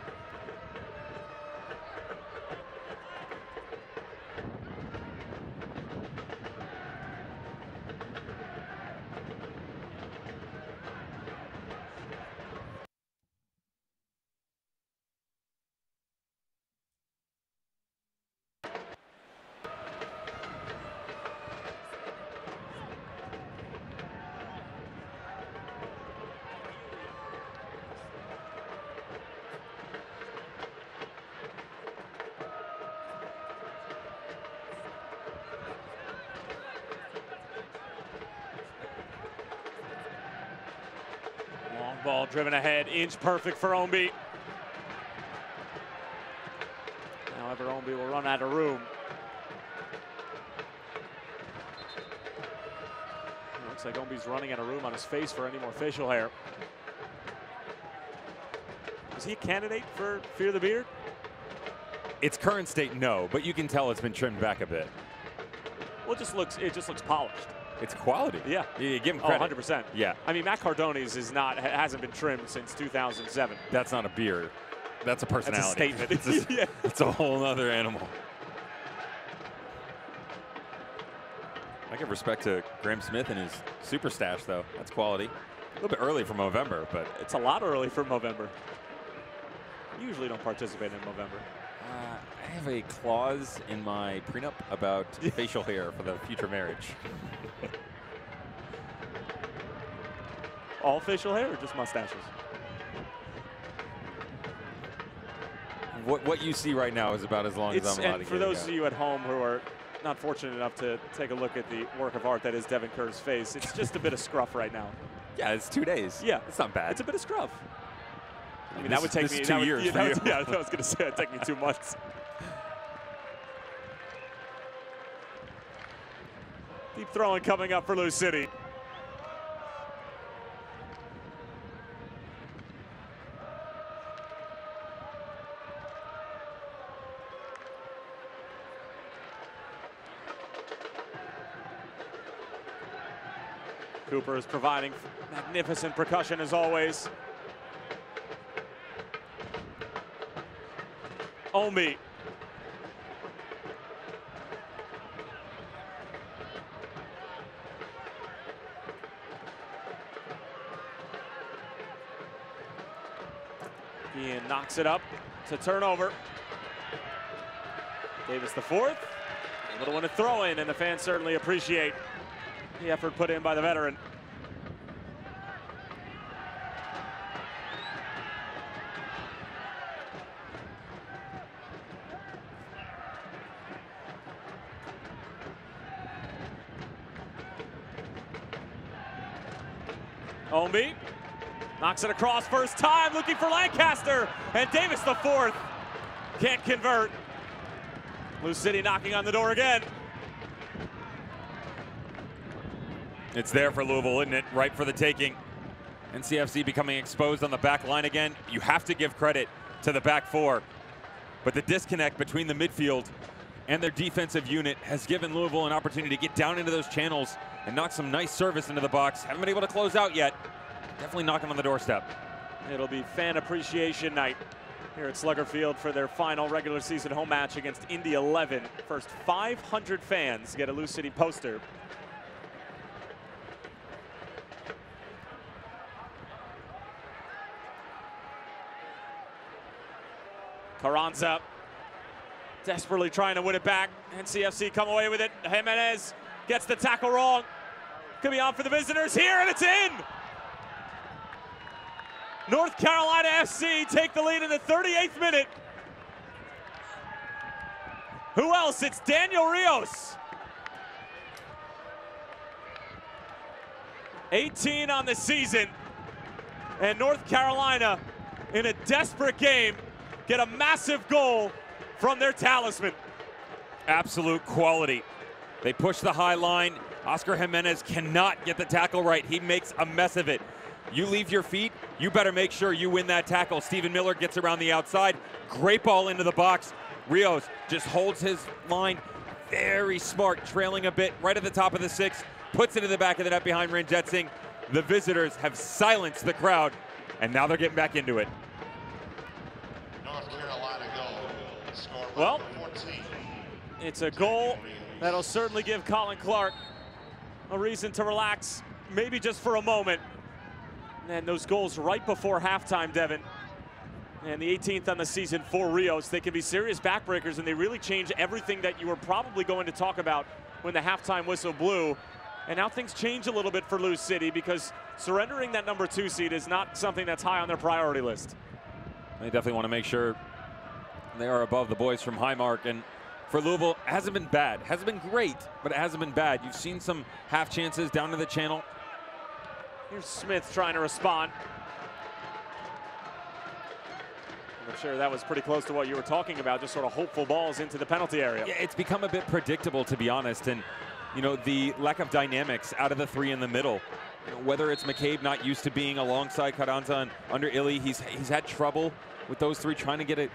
Ball driven ahead, inch perfect for Omby. However, Omby will run out of room. It looks like Omby's running out of room on his face for any more facial hair. Is he a candidate for Fear the Beard? Its current state, no, but you can tell it's been trimmed back a bit. Well, it just looks polished. It's quality. Yeah. You give him credit. 100%. Yeah. I mean, Matt Cardone's hasn't been trimmed since 2007. That's not a beard. That's a personality. That's a statement. Yeah. It's a whole other animal. I give respect to Graham Smith and his super stash, though. That's quality. A little bit early for Movember, but it's a lot early for Movember. Usually don't participate in Movember. I have a clause in my prenup about facial hair for the future marriage. All facial hair or just mustaches? What you see right now is about as long as I'm allowed to get. For those of you at home who are not fortunate enough to take a look at the work of art that is Devin Kerr's face, it's just a bit of scruff right now. Yeah, it's 2 days. Yeah. It's not bad. It's a bit of scruff. I mean, this, that would take me 2 years for you. Yeah, I was going to say that'd take me 2 months. Deep throwing coming up for Lou City. Cooper is providing magnificent percussion as always. Omby. Ian knocks it up to turnover. Davis the fourth, able to win a throw-in, and the fans certainly appreciate the effort put in by the veteran. Ownby knocks it across first time, looking for Lancaster, and Davis the fourth can't convert. Lou City knocking on the door again. It's there for Louisville, isn't it? Right for the taking. NCFC becoming exposed on the back line again. You have to give credit to the back four, but the disconnect between the midfield and their defensive unit has given Louisville an opportunity to get down into those channels and knock some nice service into the box. Haven't been able to close out yet. Definitely knocking on the doorstep. It'll be fan appreciation night here at Slugger Field for their final regular season home match against Indy 11. First 500 fans get a Lou City poster. Carranza desperately trying to win it back. NCFC come away with it. Jimenez gets the tackle wrong. Could be on for the visitors here, and it's in! North Carolina FC take the lead in the 38th minute. Who else? It's Daniel Rios. 18 on the season. And North Carolina, in a desperate game, get a massive goal from their talisman. Absolute quality. They push the high line. Oscar Jimenez cannot get the tackle right. He makes a mess of it. You leave your feet, you better make sure you win that tackle. Stephen Miller gets around the outside. Great ball into the box. Rios just holds his line. Very smart, trailing a bit right at the top of the six. Puts it in the back of the net behind Ranjitsingh. The visitors have silenced the crowd, and now they're getting back into it. North Carolina goal. Score by Well, 14. it's a goal that'll certainly give Colin Clark a reason to relax, maybe just for a moment. And those goals right before halftime, Devin. And the 18th on the season for Rios. They can be serious backbreakers, and they really change everything that you were probably going to talk about when the halftime whistle blew. And now things change a little bit for Lou City, because surrendering that number 2 seed is not something that's high on their priority list. They definitely want to make sure they are above the boys from Highmark. And for Louisville, it hasn't been bad. Hasn't been great, but it hasn't been bad. You've seen some half chances down to the channel. Here's Smith trying to respond. I'm sure that was pretty close to what you were talking about, just sort of hopeful balls into the penalty area. Yeah, it's become a bit predictable, to be honest. And, you know, the lack of dynamics out of the three in the middle. You know, whether it's McCabe not used to being alongside Carranza and under Illy, he's had trouble with those three trying to get a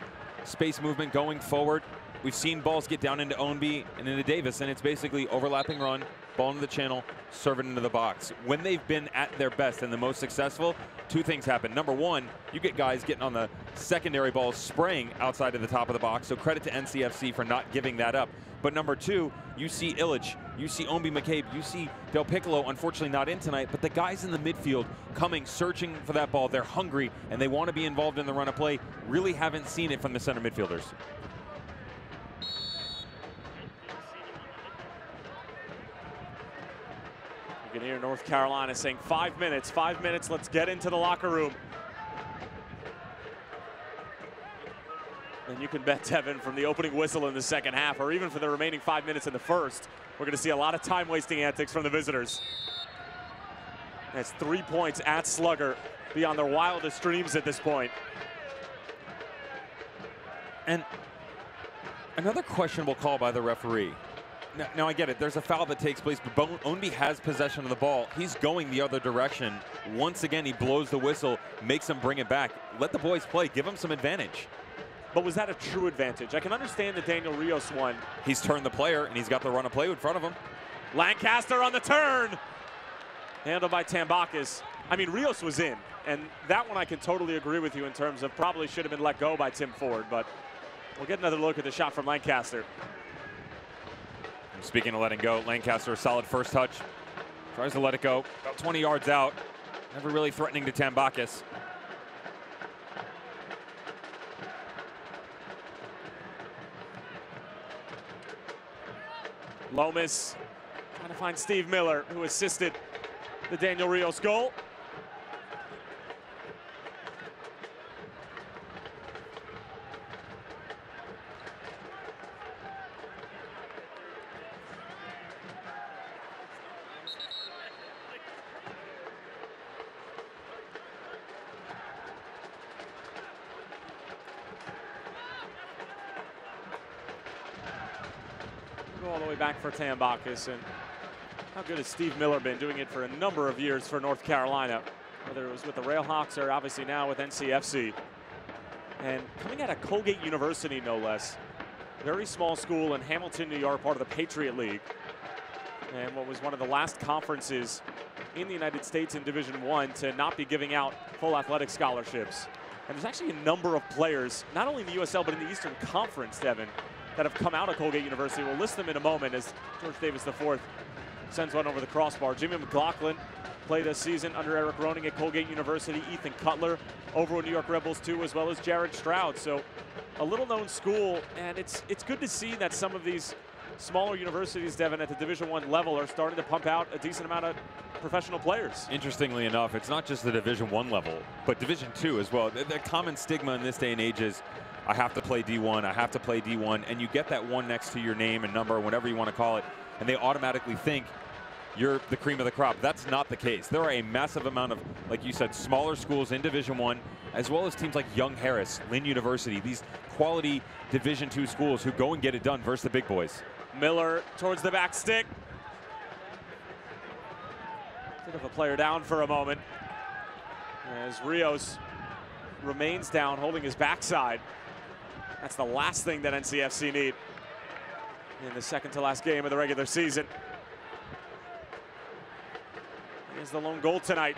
space movement going forward. We've seen balls get down into Ownby and into Davis, and it's basically overlapping run, ball into the channel, serve it into the box. When they've been at their best and the most successful, two things happen. Number one, you get guys getting on the secondary balls, spraying outside of the top of the box, so credit to NCFC for not giving that up. But number two, you see Illich, you see Ownby McCabe, you see Del Piccolo, unfortunately not in tonight, but the guys in the midfield coming, searching for that ball. They're hungry, and they want to be involved in the run of play. Really haven't seen it from the center midfielders. You can hear North Carolina saying 5 minutes, let's get into the locker room. And you can bet, Devin, from the opening whistle in the second half, or even for the remaining 5 minutes in the first, we're going to see a lot of time-wasting antics from the visitors. That's 3 points at Slugger, beyond their wildest dreams at this point. And another questionable call by the referee. Now I get it, there's a foul that takes place, but Ownby has possession of the ball. He's going the other direction. Once again, he blows the whistle, makes him bring it back. Let the boys play, give them some advantage. But was that a true advantage? I can understand the Daniel Rios one. He's turned the player, and he's got the run of play in front of him. Lancaster on the turn. Handled by Tambakis. I mean, Rios was in, and that one I can totally agree with you in terms of probably should have been let go by Tim Ford, but we'll get another look at the shot from Lancaster. Speaking of letting go, Lancaster, a solid first touch. Tries to let it go, about 20 yards out. Never really threatening to Tambakis. Lomas trying to find Steve Miller, who assisted the Daniel Rios goal. Go all the way back for Tambakis, and how good has Steve Miller been doing it for a number of years for North Carolina, whether it was with the Railhawks or obviously now with NCFC. And coming out of Colgate University, no less. Very small school in Hamilton, New York, part of the Patriot League. And what was one of the last conferences in the United States in Division I to not be giving out full athletic scholarships. And there's actually a number of players, not only in the USL, but in the Eastern Conference, Devin, that have come out of Colgate University. We'll list them in a moment as George Davis IV sends one over the crossbar. Jimmy McLaughlin played a season under Eric Roning at Colgate University. Ethan Cutler over with New York Rebels too, as well as Jared Stroud. So a little-known school, and it's good to see that some of these smaller universities, Devin, at the Division I level are starting to pump out a decent amount of professional players. Interestingly enough, it's not just the Division I level, but Division II as well. The common stigma in this day and age is, I have to play D1, I have to play D1, and you get that one next to your name and number, whatever you want to call it, and they automatically think you're the cream of the crop. That's not the case. There are a massive amount of, like you said, smaller schools in Division I, as well as teams like Young Harris, Lynn University, these quality Division II schools who go and get it done versus the big boys. Miller towards the back stick. Bit of a player down for a moment as Rios remains down, holding his backside. That's the last thing that NCFC need in the second to last game of the regular season. Here's the lone goal tonight.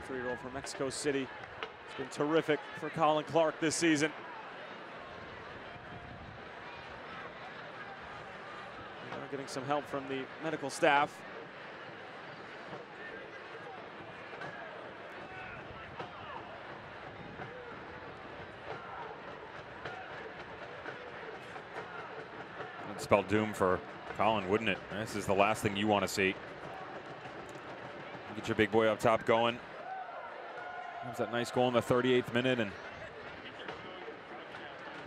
'23-year-old from Mexico City. It's been terrific for Colin Clark this season. Getting some help from the medical staff. It'd spell doom for Colin, wouldn't it? This is the last thing you want to see. Get your big boy up top going. There's that nice goal in the 38th minute, and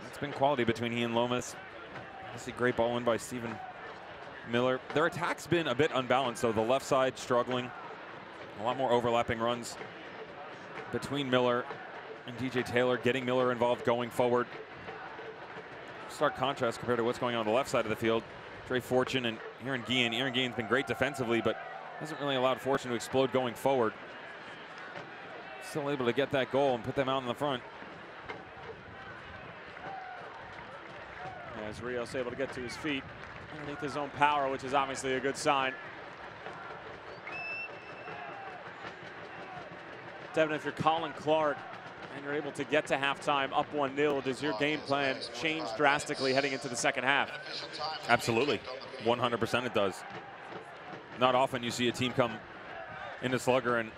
it's been quality between he and Lomas. Obviously, great ball in by Stephen Miller. Their attack's been a bit unbalanced, though. The left side struggling. A lot more overlapping runs between Miller and DJ Taylor, getting Miller involved going forward. Stark contrast compared to what's going on the left side of the field. Trey Fortune and Aaron Guillen. Aaron Guillen's been great defensively, but hasn't really allowed Fortune to explode going forward. Still able to get that goal and put them out in the front. As Rios able to get to his feet underneath his own power, which is obviously a good sign. Devin, if you're Colin Clark and you're able to get to halftime up 1-0, does your game plan change drastically heading into the second half? Absolutely, 100% it does. Not often you see a team come into Slugger and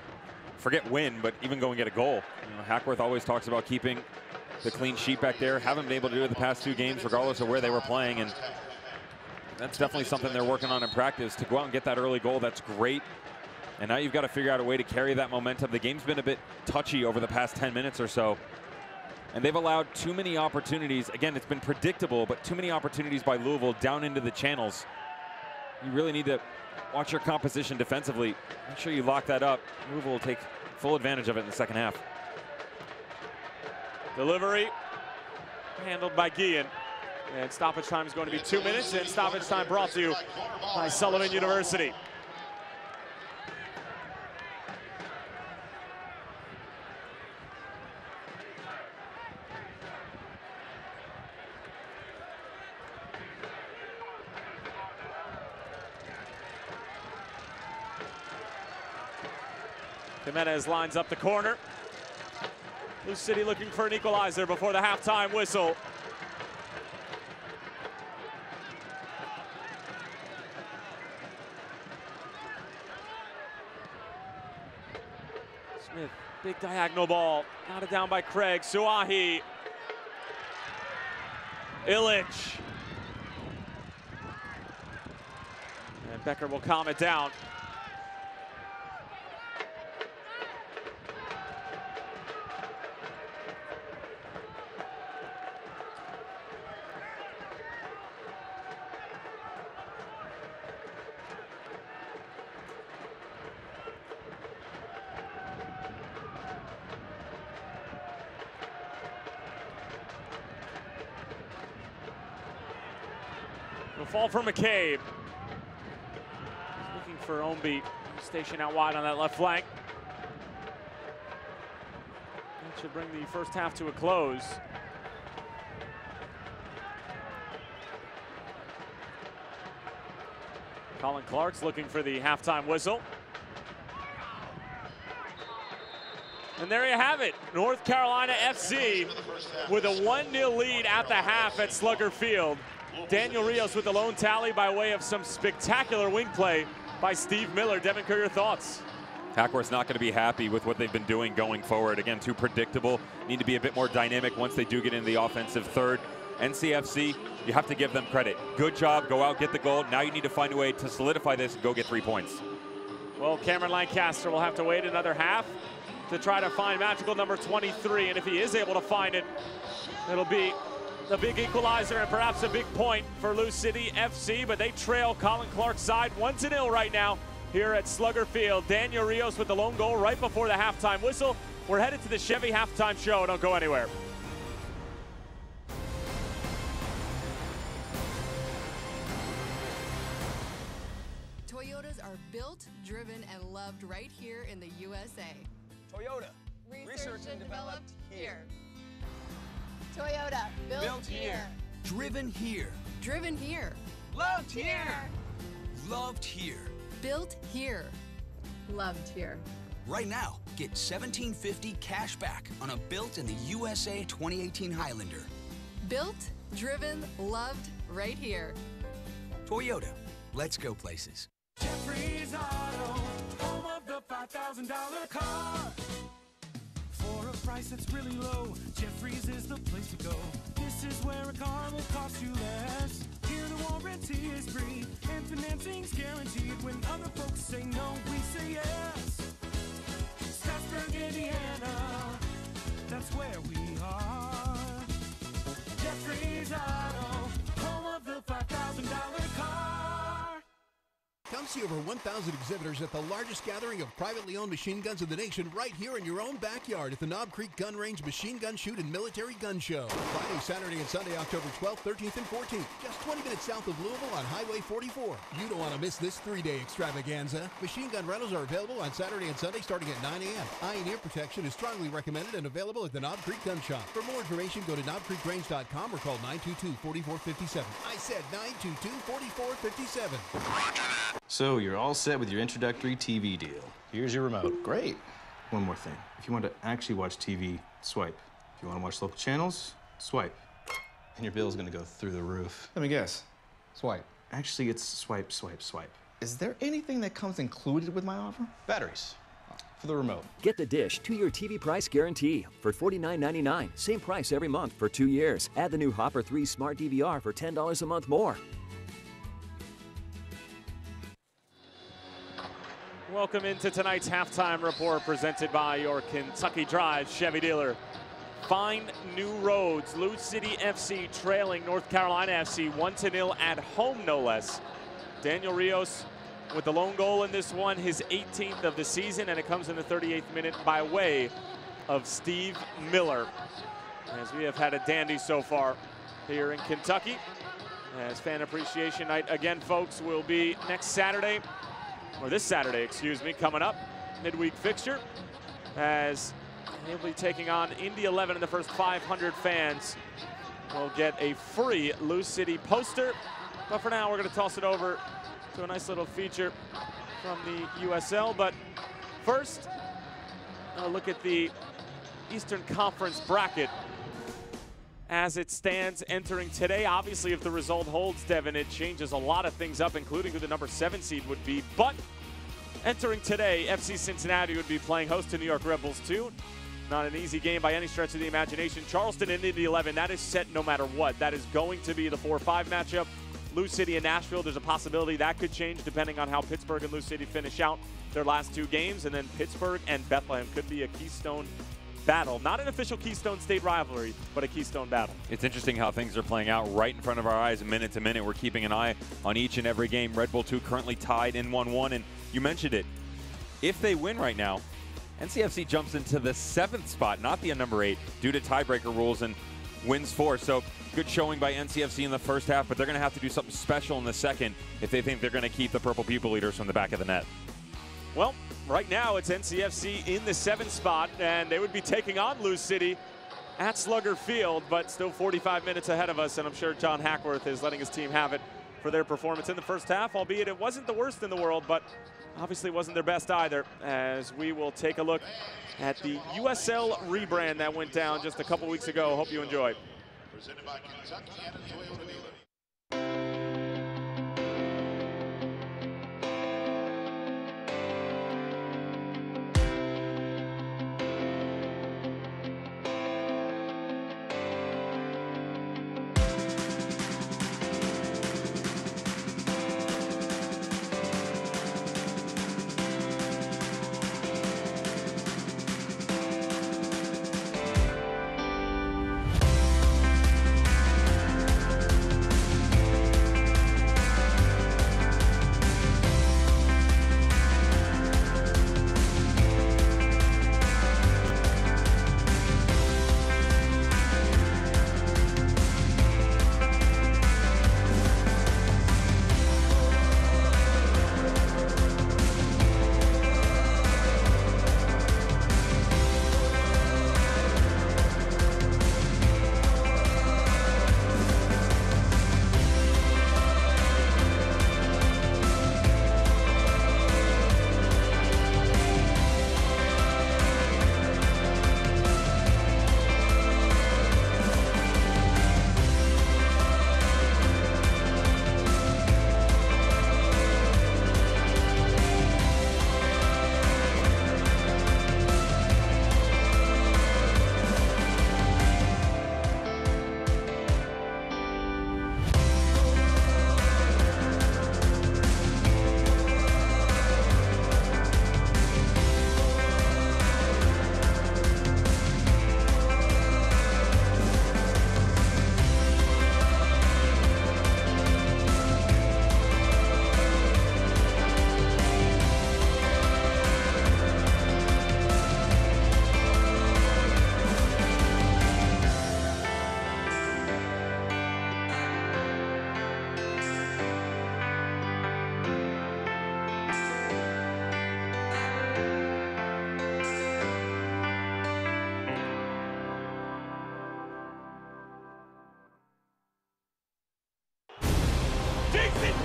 forget win, but even go and get a goal. You know, Hackworth always talks about keeping the clean sheet back there. Haven't been able to do it the past 2 games, regardless of where they were playing, and that's definitely something they're working on in practice. To go out and get that early goal, that's great. And now you've got to figure out a way to carry that momentum. The game's been a bit touchy over the past 10 minutes or so, and they've allowed too many opportunities. Again, it's been predictable, but too many opportunities by Louisville down into the channels. You really need to watch your composition defensively. Make sure you lock that up. Louisville will take full advantage of it in the second half. Delivery handled by Guillen. And stoppage time is going to be 2 minutes, and stoppage time brought to you by Sullivan University. Jimenez lines up the corner. Blue City looking for an equalizer before the halftime whistle. Smith, big diagonal ball, got it down by Craig. Suahi. Illich. And Becker will calm it down. The fall for McCabe. He's looking for Omby, stationed out wide on that left flank. That should bring the first half to a close. Colin Clark's looking for the halftime whistle. And there you have it, North Carolina FC with a 1-0 lead at the half at Slugger Field. Daniel Rios with the lone tally by way of some spectacular wing play by Steve Miller. Devin Kerr, your thoughts? Hackworth's not going to be happy with what they've been doing going forward. Again, too predictable. Need to be a bit more dynamic once they do get in the offensive third. NCFC, you have to give them credit. Good job, go out, get the goal. Now you need to find a way to solidify this and go get 3 points. Well, Cameron Lancaster will have to wait another half to try to find magical number 23. And if he is able to find it, it'll be the big equalizer and perhaps a big point for Lou City FC, but they trail Colin Clark's side 1-0 right now here at Slugger Field. Daniel Rios with the lone goal right before the halftime whistle. We're headed to the Chevy halftime show. Don't go anywhere. Toyotas are built, driven, and loved right here in the USA. Toyota, researched and developed here. Toyota, built here. Driven here. Driven here. Loved here. Loved here. Built here. Loved here. Right now, get $1,750 cash back on a built in the USA 2018 Highlander. Built, driven, loved right here. Toyota, let's go places. Jeffrey's Auto, home of the $5,000 car. For a price that's really low, Jeffrey's is the place to go. This is where a car will cost you less. Here the warranty is free, and financing's guaranteed. When other folks say no, we say yes. Scottsburg, Indiana, that's where we are. Jeffrey's Auto, home of the $5,000 car. Come see over 1,000 exhibitors at the largest gathering of privately owned machine guns in the nation right here in your own backyard at the Knob Creek Gun Range Machine Gun Shoot and Military Gun Show. Friday, Saturday, and Sunday, October 12th, 13th, and 14th. Just 20 minutes south of Louisville on Highway 44. You don't want to miss this 3-day extravaganza. Machine gun rentals are available on Saturday and Sunday starting at 9 a.m. Eye and ear protection is strongly recommended and available at the Knob Creek Gun Shop. For more information, go to knobcreekrange.com or call 922-4457. I said 922-4457. So you're all set with your introductory TV deal. Here's your remote. Great. One more thing. If you want to actually watch TV, swipe. If you want to watch local channels, swipe. And your bill's going to go through the roof. Let me guess. Swipe. Actually, it's swipe, swipe, swipe. Is there anything that comes included with my offer? Batteries. For the remote. Get the Dish 2-year TV price guarantee for $49.99. Same price every month for 2 years. Add the new Hopper 3 Smart DVR for $10 a month more. Welcome into tonight's halftime report presented by your Kentucky Drive Chevy dealer. Find new roads. Lou City FC trailing North Carolina FC 1-0 at home, no less. Daniel Rios with the lone goal in this one, his 18th of the season, and it comes in the 38th minute by way of Steve Miller. As we have had a dandy so far here in Kentucky. As Fan Appreciation Night again, folks, will be next Saturday. Or this Saturday, excuse me, coming up, midweek fixture, as he'll be taking on Indy 11, and the first 500 fans will get a free Lou City poster. But for now, we're going to toss it over to a nice little feature from the USL. But first, a look at the Eastern Conference bracket as it stands entering today. Obviously, if the result holds, Devin, it changes a lot of things up, including who the number 7 seed would be. But Entering today, FC Cincinnati would be playing host to New York Red Bulls 2. Not an easy game by any stretch of the imagination. Charleston and Indy 11, that is set no matter what. That is going to be the 4-5 matchup. Lou City and Nashville, there's a possibility that could change depending on how Pittsburgh and Lou City finish out their last 2 games. And then Pittsburgh and Bethlehem could be a Keystone battle. Not an official Keystone State rivalry, but a Keystone battle. It's interesting how things are playing out right in front of our eyes, minute to minute. We're keeping an eye on each and every game. Red Bull 2 currently tied in 1-1, and you mentioned it. If they win right now, NCFC jumps into the 7th spot, not the number 8, due to tiebreaker rules, and wins 4. So good showing by NCFC in the first half, but they're going to have to do something special in the second if they think they're going to keep the Purple People Eaters from the back of the net. Well, right now it's NCFC in the 7th spot, and they would be taking on Lou City at Slugger Field, but still 45 minutes ahead of us, and I'm sure John Hackworth is letting his team have it for their performance in the first half, albeit it wasn't the worst in the world, but obviously wasn't their best either, as we will take a look at the USL rebrand that went down just a couple weeks ago. Hope you enjoy. Presented by Kentucky and Toyota dealer.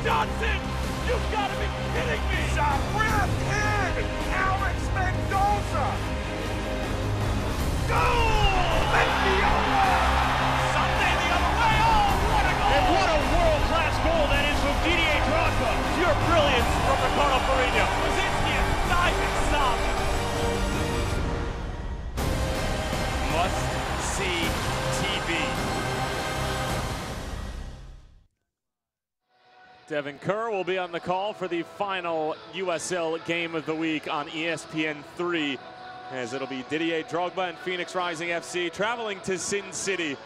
Johnson! You've got to be kidding me! We're in! Alex Mendoza! Goal! Mendoza! Sunday the other way! Oh, what a goal! And what a world-class goal that is from Didier Drogba! Pure brilliance from Ricardo Pereira. Krasinski is diving stop. Must-see TV. Devin Kerr will be on the call for the final USL game of the week on ESPN3, as it'll be Didier Drogba and Phoenix Rising FC traveling to Sin City,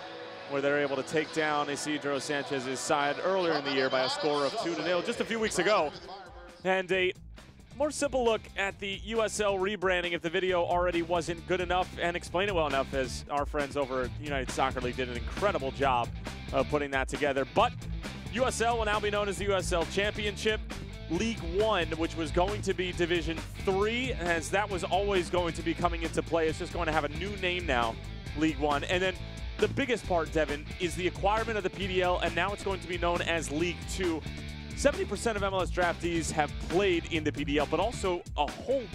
where they're able to take down Isidro Sanchez's side earlier in the year by a score of 2-0 just a few weeks ago. And a more simple look at the USL rebranding, if the video already wasn't good enough and explain it well enough, as our friends over at United Soccer League did an incredible job of putting that together. But USL will now be known as the USL Championship. League One, which was going to be Division 3, as that was always going to be coming into play. It's just going to have a new name now, League One. And then the biggest part, Devin, is the acquirement of the PDL, and now it's going to be known as League 2. 70% of MLS draftees have played in the PDL, but also a whole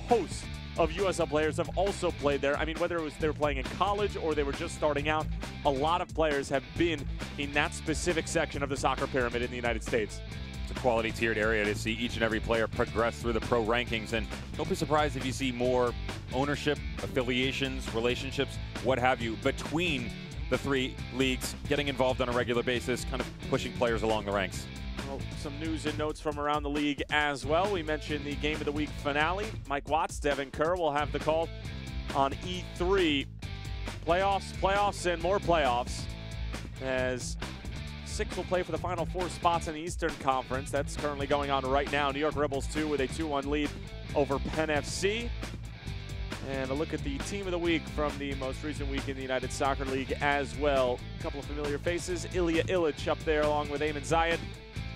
host of USL players have also played there. I mean, whether it was they were playing in college or they were just starting out, a lot of players have been in that specific section of the soccer pyramid in the United States. It's a quality tiered area to see each and every player progress through the pro rankings, and don't be surprised if you see more ownership, affiliations, relationships, what have you, between the three leagues, getting involved on a regular basis, kind of pushing players along the ranks. Well, some news and notes from around the league as well. We mentioned the Game of the Week finale. Mike Watts, Devin Kerr will have the call on E3. Playoffs, and more playoffs, as 6 will play for the final 4 spots in the Eastern Conference. That's currently going on right now. New York Rebels 2 with a 2-1 lead over Penn FC. And a look at the team of the week from the most recent week in the United Soccer League as well. A couple of familiar faces. Ilya Ilic up there along with Eamon Zayed.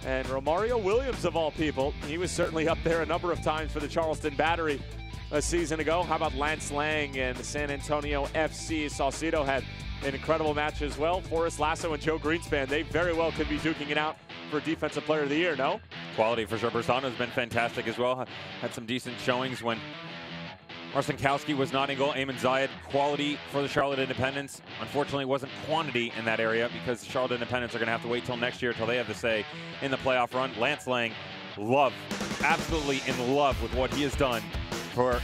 And Romario Williams, of all people. He was certainly up there a number of times for the Charleston Battery a season ago. How about Lance Lang and the San Antonio FC? Saucedo had an incredible match as well. Forrest Lasso and Joe Greenspan, they very well could be duking it out for Defensive Player of the Year, no? Quality for sure. Bersano's been fantastic as well. Had some decent showings when Marcinkowski was not in goal. Eamon Zayed, quality for the Charlotte Independents. Unfortunately, it wasn't quantity in that area because the Charlotte Independents are going to have to wait till next year till they have the say in the playoff run. Lance Lang, absolutely in love with what he has done for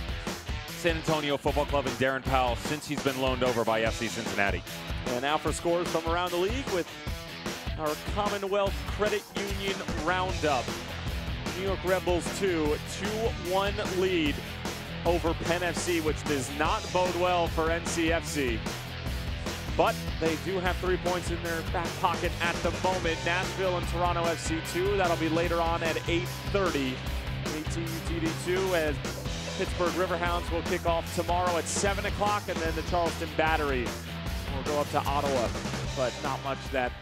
San Antonio Football Club and Darren Powell since he's been loaned over by FC Cincinnati. And now for scores from around the league with our Commonwealth Credit Union Roundup. New York Rebels 2, 2-1 lead over Penn FC, which does not bode well for NCFC. But they do have 3 points in their back pocket at the moment. Nashville and Toronto FC 2, that'll be later on at 8:30. ATUTD2 as Pittsburgh Riverhounds will kick off tomorrow at 7 o'clock, and then the Charleston Battery will go up to Ottawa. But not much that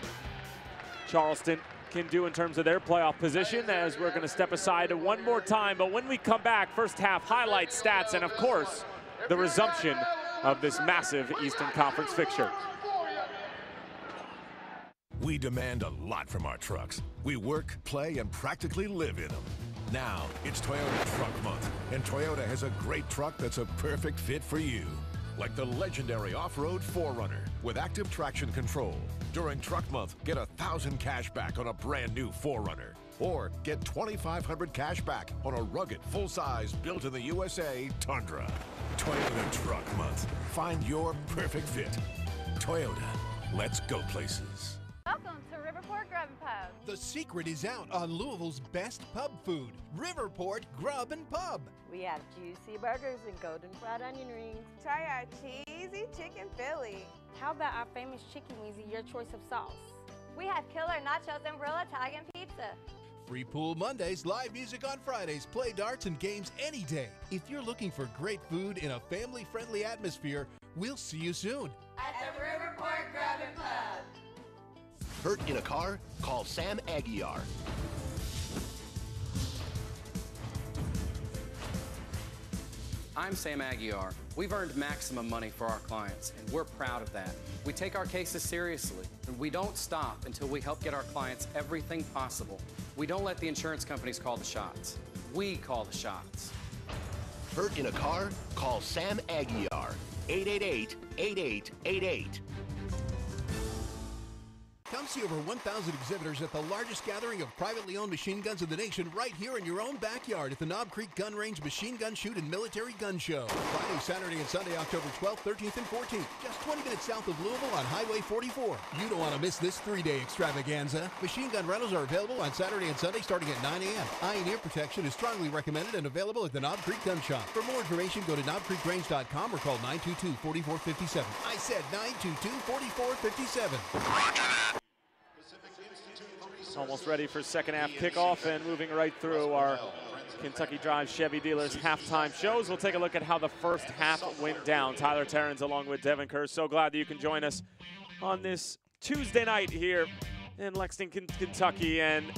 Charleston can do in terms of their playoff position, as we're going to step aside one more time. But when we come back, first half highlights, stats, and of course, the resumption of this massive Eastern Conference fixture. We demand a lot from our trucks. We work, play, and practically live in them. Now, it's Toyota Truck Month, and Toyota has a great truck that's a perfect fit for you. Like the legendary off-road 4Runner with active traction control. During Truck Month, get $1,000 cash back on a brand new 4Runner. Or get $2,500 cash back on a rugged, full-size, built-in-the-USA Tundra. Toyota Truck Month. Find your perfect fit. Toyota. Let's go places. Welcome to Riverport Grub and Pub. The secret is out on Louisville's best pub food, Riverport Grub and Pub. We have juicy burgers and golden fried onion rings. Try our cheesy chicken Philly. How about our famous chicken wings and your choice of sauce? We have killer nachos and real Italian pizza. Free pool Mondays, live music on Fridays, play darts and games any day. If you're looking for great food in a family-friendly atmosphere, we'll see you soon. At the Riverport Grub and Pub. Hurt in a car? Call Sam Aguiar. I'm Sam Aguiar. We've earned maximum money for our clients, and we're proud of that. We take our cases seriously, and we don't stop until we help get our clients everything possible. We don't let the insurance companies call the shots. We call the shots. Hurt in a car? Call Sam Aguiar. 888-8888. Come see over 1,000 exhibitors at the largest gathering of privately owned machine guns in the nation right here in your own backyard at the Knob Creek Gun Range Machine Gun Shoot and Military Gun Show. Friday, Saturday, and Sunday, October 12th, 13th, and 14th. Just 20 minutes south of Louisville on Highway 44. You don't want to miss this 3-day extravaganza. Machine gun rentals are available on Saturday and Sunday starting at 9 a.m. Eye and ear protection is strongly recommended and available at the Knob Creek Gun Shop. For more information, go to knobcreekrange.com or call 922-4457. I said 922-4457. Almost ready for second half kickoff and moving right through our Kentucky Drive Chevy Dealers halftime shows. We'll take a look at how the first half went down. Tyler Terrens along with Devin Kerr. So glad that you can join us on this Tuesday night here in Lexington, Kentucky. And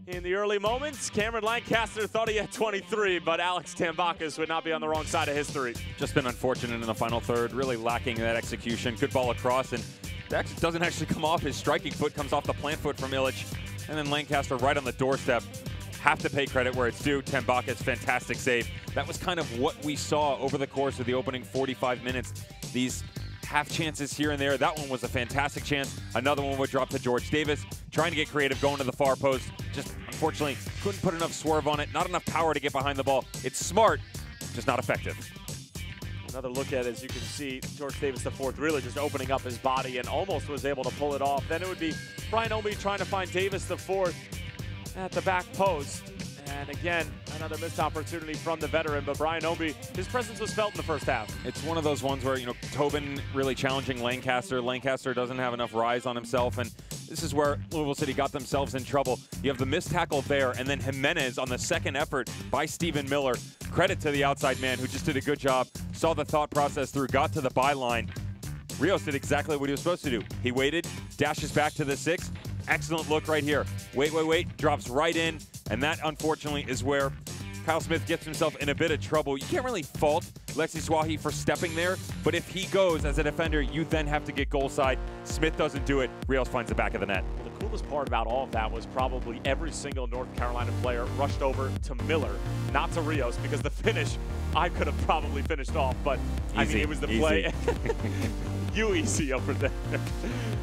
in the early moments, Cameron Lancaster thought he had 23, but Alex Tambakis would not be on the wrong side of history. Just been unfortunate in the final third, really lacking that execution. Good ball across, and that doesn't actually come off. His striking foot comes off the plant foot from Ilic. And then Lancaster right on the doorstep. Have to pay credit where it's due. Tambakis, fantastic save. That was kind of what we saw over the course of the opening 45 minutes. These half chances here and there. That one was a fantastic chance. Another one would drop to George Davis. Trying to get creative, going to the far post. Just unfortunately unfortunately couldn't put enough swerve on it, not enough power to get behind the ball. It's smart, just not effective. Another look at it, as you can see, George Davis IV really just opening up his body and almost was able to pull it off. Then it would be Brian Obi trying to find Davis IV at the back post. And again, another missed opportunity from the veteran, but Brian Obi, his presence was felt in the first half. It's one of those ones where, Tobin really challenging Lancaster. Lancaster doesn't have enough rise on himself, and this is where Louisville City got themselves in trouble. You have the missed tackle there, and then Jimenez on the second effort by Stephen Miller. Credit to the outside man who just did a good job, saw the thought process through, got to the byline. Rios did exactly what he was supposed to do. He waited, dashes back to the 6. Excellent look right here. Wait, drops right in, and that, unfortunately, is where Kyle Smith gets himself in a bit of trouble. You can't really fault Lexi Swahi for stepping there, but if he goes as a defender, you then have to get goal side. Smith doesn't do it. Rios finds the back of the net. Well, the coolest part about all of that was probably every single North Carolina player rushed over to Miller, not to Rios, because the finish I could have probably finished off, but I mean, it was the play. You easy over there.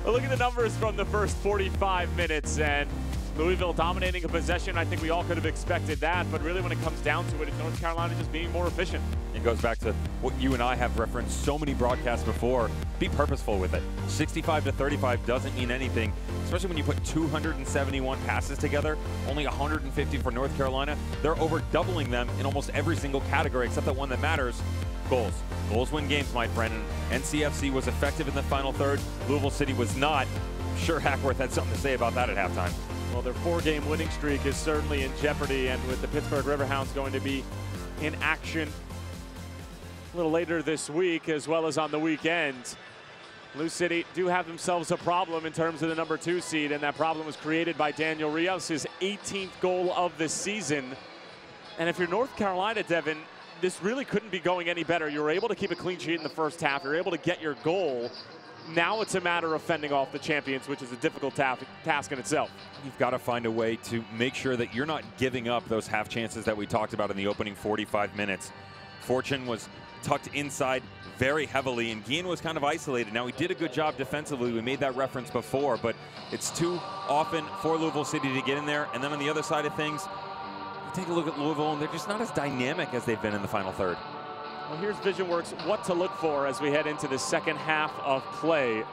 Well, look at the numbers from the first 45 minutes, and Louisville dominating a possession. I think we all could have expected that, but really when it comes down to it, it's North Carolina just being more efficient. It goes back to what you and I have referenced so many broadcasts before. Be purposeful with it. 65-35 doesn't mean anything, especially when you put 271 passes together, only 150 for North Carolina. They're over doubling them in almost every single category except the one that matters, goals. Goals win games, my friend. NCFC was effective in the final third. Louisville City was not. I'm sure Hackworth had something to say about that at halftime. Well, their 4-game winning streak is certainly in jeopardy, and with the Pittsburgh Riverhounds going to be in action a little later this week as well as on the weekend, Lou City do have themselves a problem in terms of the number 2 seed, and that problem was created by Daniel Rios, his 18th goal of the season. And if you're North Carolina, Devin, this really couldn't be going any better. You were able to keep a clean sheet in the first half. You're able to get your goal. Now it's a matter of fending off the champions, which is a difficult task in itself. You've got to find a way to make sure that you're not giving up those half chances that we talked about in the opening 45 minutes. Fortune was tucked inside very heavily, and Guillen was kind of isolated. Now, he did a good job defensively. We made that reference before, but it's too often for Louisville City to get in there. And then on the other side of things, you take a look at Louisville, and they're just not as dynamic as they've been in the final third. Well, here's VisionWorks, what to look for as we head into the second half of play.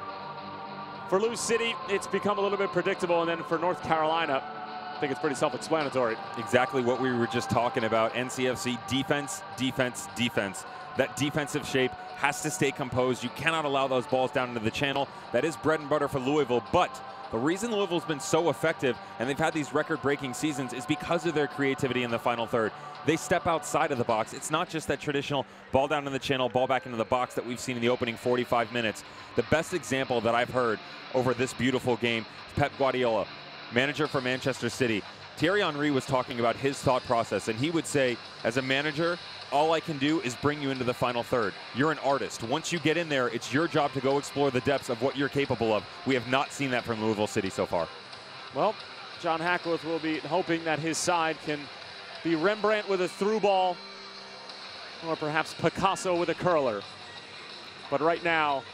For Lou City, it's become a little bit predictable, and then for North Carolina, I think it's pretty self-explanatory. Exactly what we were just talking about. NCFC, defense, defense, defense. That defensive shape has to stay composed. You cannot allow those balls down into the channel. That is bread and butter for Louisville, but the reason Louisville's been so effective and they've had these record-breaking seasons is because of their creativity in the final third. They step outside of the box. It's not just that traditional ball down in the channel, ball back into the box that we've seen in the opening 45 minutes. The best example that I've heard over this beautiful game is Pep Guardiola, manager for Manchester City. Thierry Henry was talking about his thought process, and he would say, as a manager, all I can do is bring you into the final third. You're an artist. Once you get in there, it's your job to go explore the depths of what you're capable of. We have not seen that from Louisville City so far. Well, John Hackworth will be hoping that his side can be Rembrandt with a through ball, or perhaps Picasso with a curler. But right now,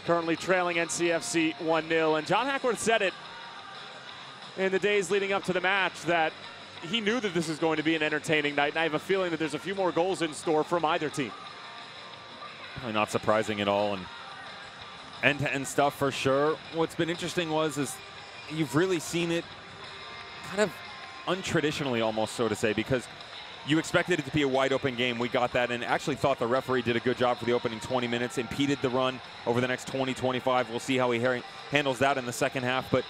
currently trailing NCFC 1-0. And John Hackworth said it in the days leading up to the match that he knew that this is going to be an entertaining night, and I have a feeling that there's a few more goals in store from either team. Really not surprising at all, and end-to-end stuff for sure. What's been interesting is you've really seen it kind of untraditionally almost, so to say, because you expected it to be a wide-open game. We got that, and actually thought the referee did a good job for the opening 20 minutes, impeded the run over the next 20-25. We'll see how he handles that in the second half, but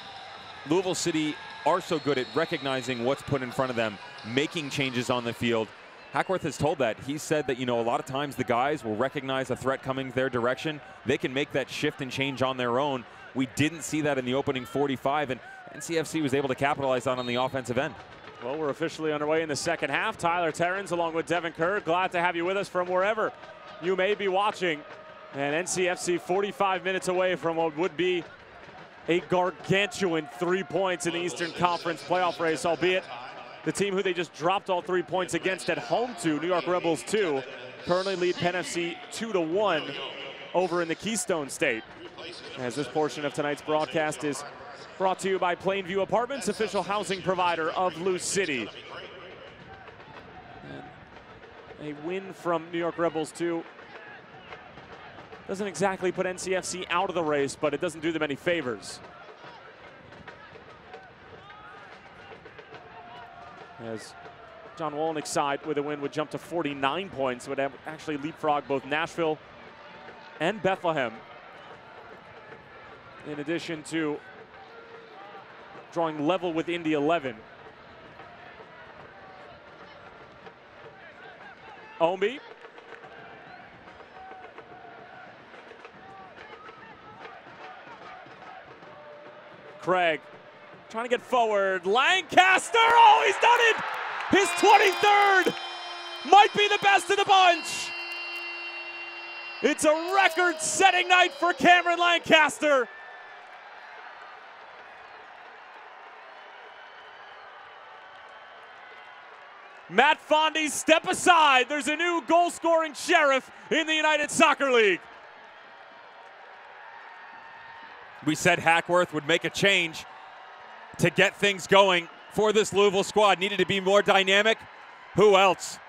Louisville City are so good at recognizing what's put in front of them, making changes on the field. Hackworth has told that. He said that, a lot of times the guys will recognize a threat coming their direction. They can make that shift and change on their own. We didn't see that in the opening 45, and NCFC was able to capitalize on the offensive end. Well, we're officially underway in the second half. Tyler Terrens along with Devin Kerr. Glad to have you with us from wherever you may be watching. And NCFC 45 minutes away from what would be a gargantuan 3 points in the Eastern Conference playoff race, albeit the team who they just dropped all 3 points against at home to, New York Rebels 2, currently lead Penn FC 2-1 over in the Keystone State. As this portion of tonight's broadcast is Brought to you by Plainview Apartments, official housing provider of Lou City. And a win from New York Rebels, too. Doesn't exactly put NCFC out of the race, but it doesn't do them any favors. As John Wolnick's side with a win would jump to 49 points, would actually leapfrog both Nashville and Bethlehem. In addition to drawing level with Indy 11. Ownby. Craig trying to get forward. Lancaster, oh, he's done it! His 23rd might be the best of the bunch. It's a record-setting night for Cameron Lancaster. Matt Fondy, step aside. There's a new goal-scoring sheriff in the United Soccer League. We said Hackworth would make a change to get things going for this Louisville squad. Needed to be more dynamic. Who else?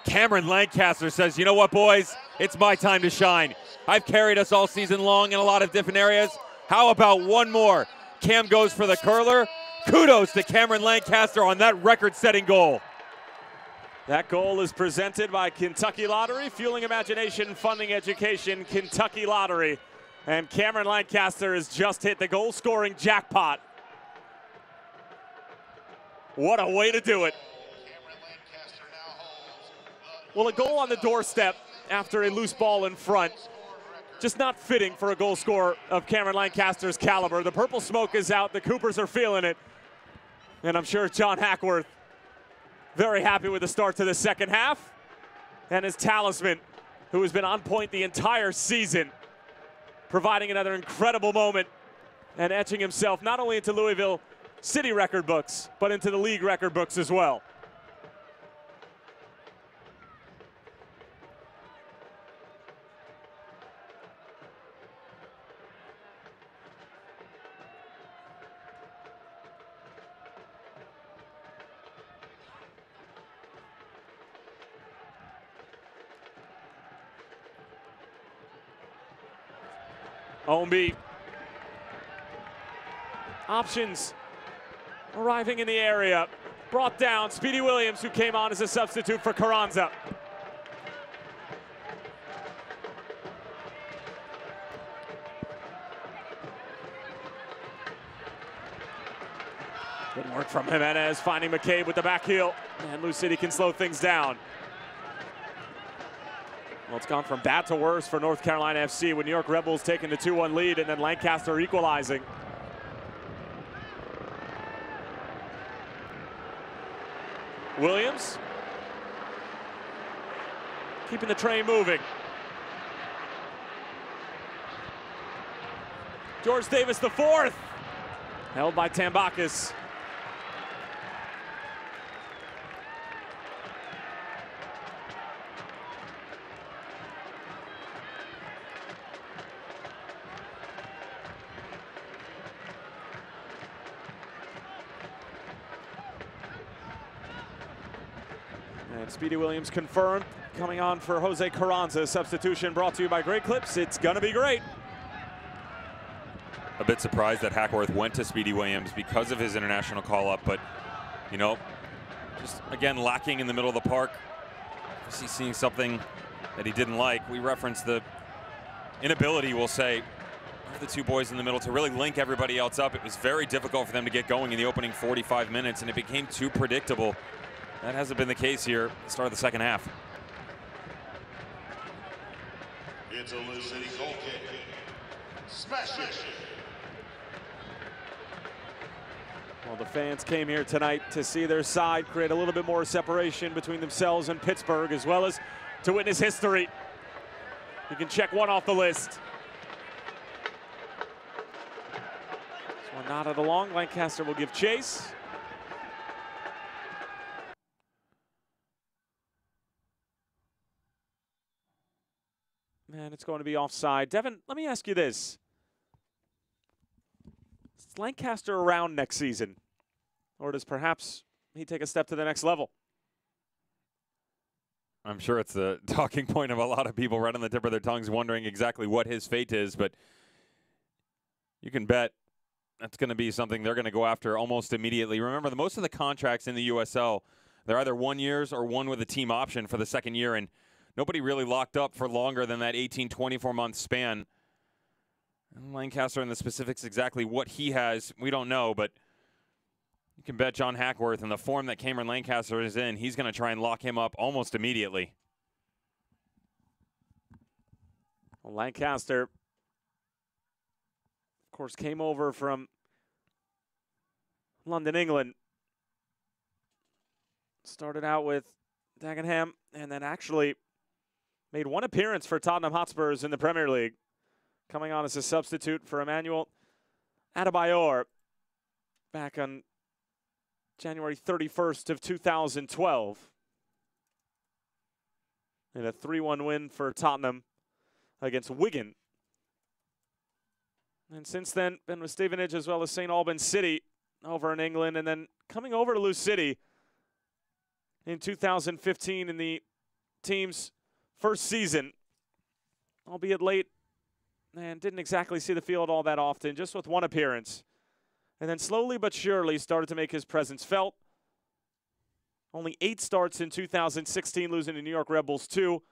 Cameron Lancaster says, you know what, boys? It's my time to shine. I've carried us all season long in a lot of different areas. How about one more? Cam goes for the curler. Kudos to Cameron Lancaster on that record-setting goal. That goal is presented by Kentucky Lottery, fueling imagination, funding education, Kentucky Lottery. And Cameron Lancaster has just hit the goal-scoring jackpot. What a way to do it. Well, a goal on the doorstep after a loose ball in front. Just not fitting for a goal scorer of Cameron Lancaster's caliber. The purple smoke is out. The Coopers are feeling it. And I'm sure John Hackworth very happy with the start to the second half. And his talisman, who has been on point the entire season, providing another incredible moment and etching himself not only into Louisville City record books, but into the league record books as well. Ownby. Options arriving in the area. Brought down Speedy Williams, who came on as a substitute for Carranza. Good work from Jimenez, finding McCabe with the back heel. And Lou City can slow things down. Well, it's gone from bad to worse for North Carolina FC with New York Rebels taking the 2-1 lead and then Lancaster equalizing. Williams keeping the train moving. George Davis the fourth, held by Tambakis. And Speedy Williams confirmed, coming on for Jose Carranza. Substitution brought to you by Great Clips. It's gonna be great. A bit surprised that Hackworth went to Speedy Williams because of his international call-up, but, you know, just, again, lacking in the middle of the park. Obviously seeing something that he didn't like. We referenced the inability, we'll say, of the two boys in the middle to really link everybody else up. It was very difficult for them to get going in the opening 45 minutes, and it became too predictable. That hasn't been the case here at the start of the second half. It's a Lou City goal kick. Smash it. Well, the fans came here tonight to see their side create a little bit more separation between themselves and Pittsburgh, as well as to witness history. You can check one off the list. This one knotted along. Lancaster will give chase. And it's going to be offside. Devin, let me ask you this. Is Lancaster around next season? Or does perhaps he take a step to the next level? I'm sure it's the talking point of a lot of people right on the tip of their tongues wondering exactly what his fate is, but you can bet that's going to be something they're going to go after almost immediately. Remember, most of the contracts in the USL, they're either 1 year or one with a team option for the second year, and nobody really locked up for longer than that 18, 24-month span. And Lancaster, in the specifics exactly what he has, we don't know, but you can bet John Hackworth, in the form that Cameron Lancaster is in, he's going to try and lock him up almost immediately. Well, Lancaster, of course, came over from London, England. Started out with Dagenham and then actually made one appearance for Tottenham Hotspurs in the Premier League, coming on as a substitute for Emmanuel Adebayor back on January 31st of 2012. And a 3-1 win for Tottenham against Wigan. And since then, been with Stevenage as well as St. Albans City over in England, and then coming over to Lou City in 2015 in the team's first season, albeit late, and didn't exactly see the field all that often, just with one appearance. And then slowly but surely started to make his presence felt. Only 8 starts in 2016, losing to New York Red Bulls 2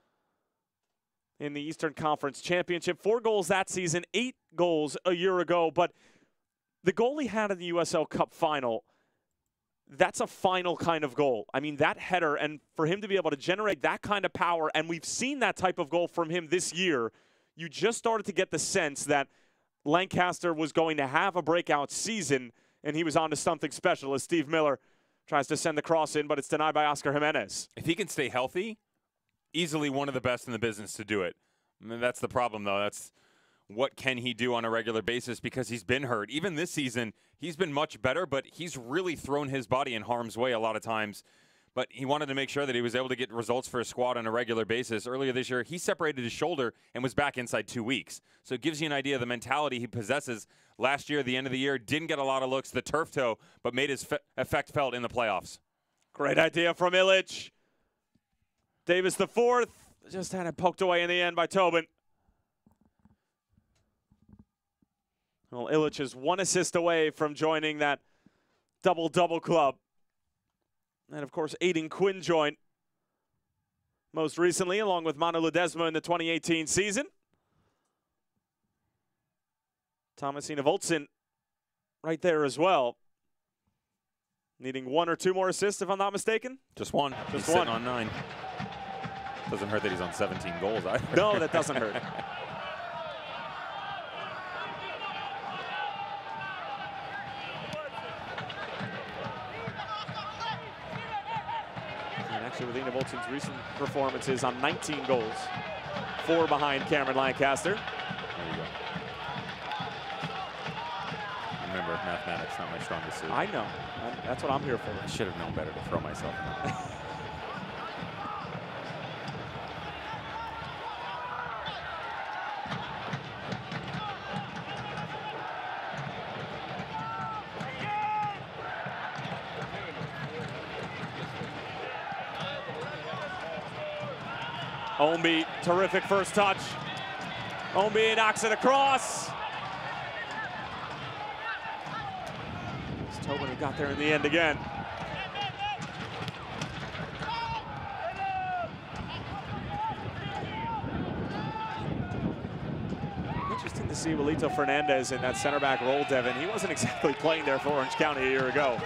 in the Eastern Conference Championship. 4 goals that season, 8 goals a year ago. But the goal he had in the USL Cup final, that's a final kind of goal. I mean, that header, and for him to be able to generate that kind of power, and we've seen that type of goal from him this year, you just started to get the sense that Lancaster was going to have a breakout season, and he was on to something special as Steve Miller tries to send the cross in, but it's denied by Oscar Jimenez. If he can stay healthy, easily one of the best in the business to do it. I mean, that's the problem, though. That's what can he do on a regular basis, because he's been hurt. Even this season, he's been much better, but he's really thrown his body in harm's way a lot of times. But he wanted to make sure that he was able to get results for his squad on a regular basis. Earlier this year, he separated his shoulder and was back inside 2 weeks. So it gives you an idea of the mentality he possesses. Last year, at the end of the year, didn't get a lot of looks, the turf toe, but made his effect felt in the playoffs. Great idea from Illich. Davis the fourth, just had it poked away in the end by Tobin. Well, Illich is 1 assist away from joining that double-double club. And, of course, Aiden Quinn joined most recently, along with Manu Ledesma in the 2018 season. Thomasina Voltson right there as well. Needing 1 or 2 more assists, if I'm not mistaken. Just one. He's sitting on 9. Doesn't hurt that he's on 17 goals either. No, that doesn't hurt. With Ina Voltson's recent performances on 19 goals, 4 behind Cameron Lancaster. There you go. Remember, mathematics not my strongest suit. I know. That's what I'm here for. I should have known better to throw myself in. Omby, terrific first touch. Omby knocks it across. It's Tobin who got there in the end again. Interesting to see Wilito Fernandez in that center back role, Devin. He wasn't exactly playing there for Orange County a year ago.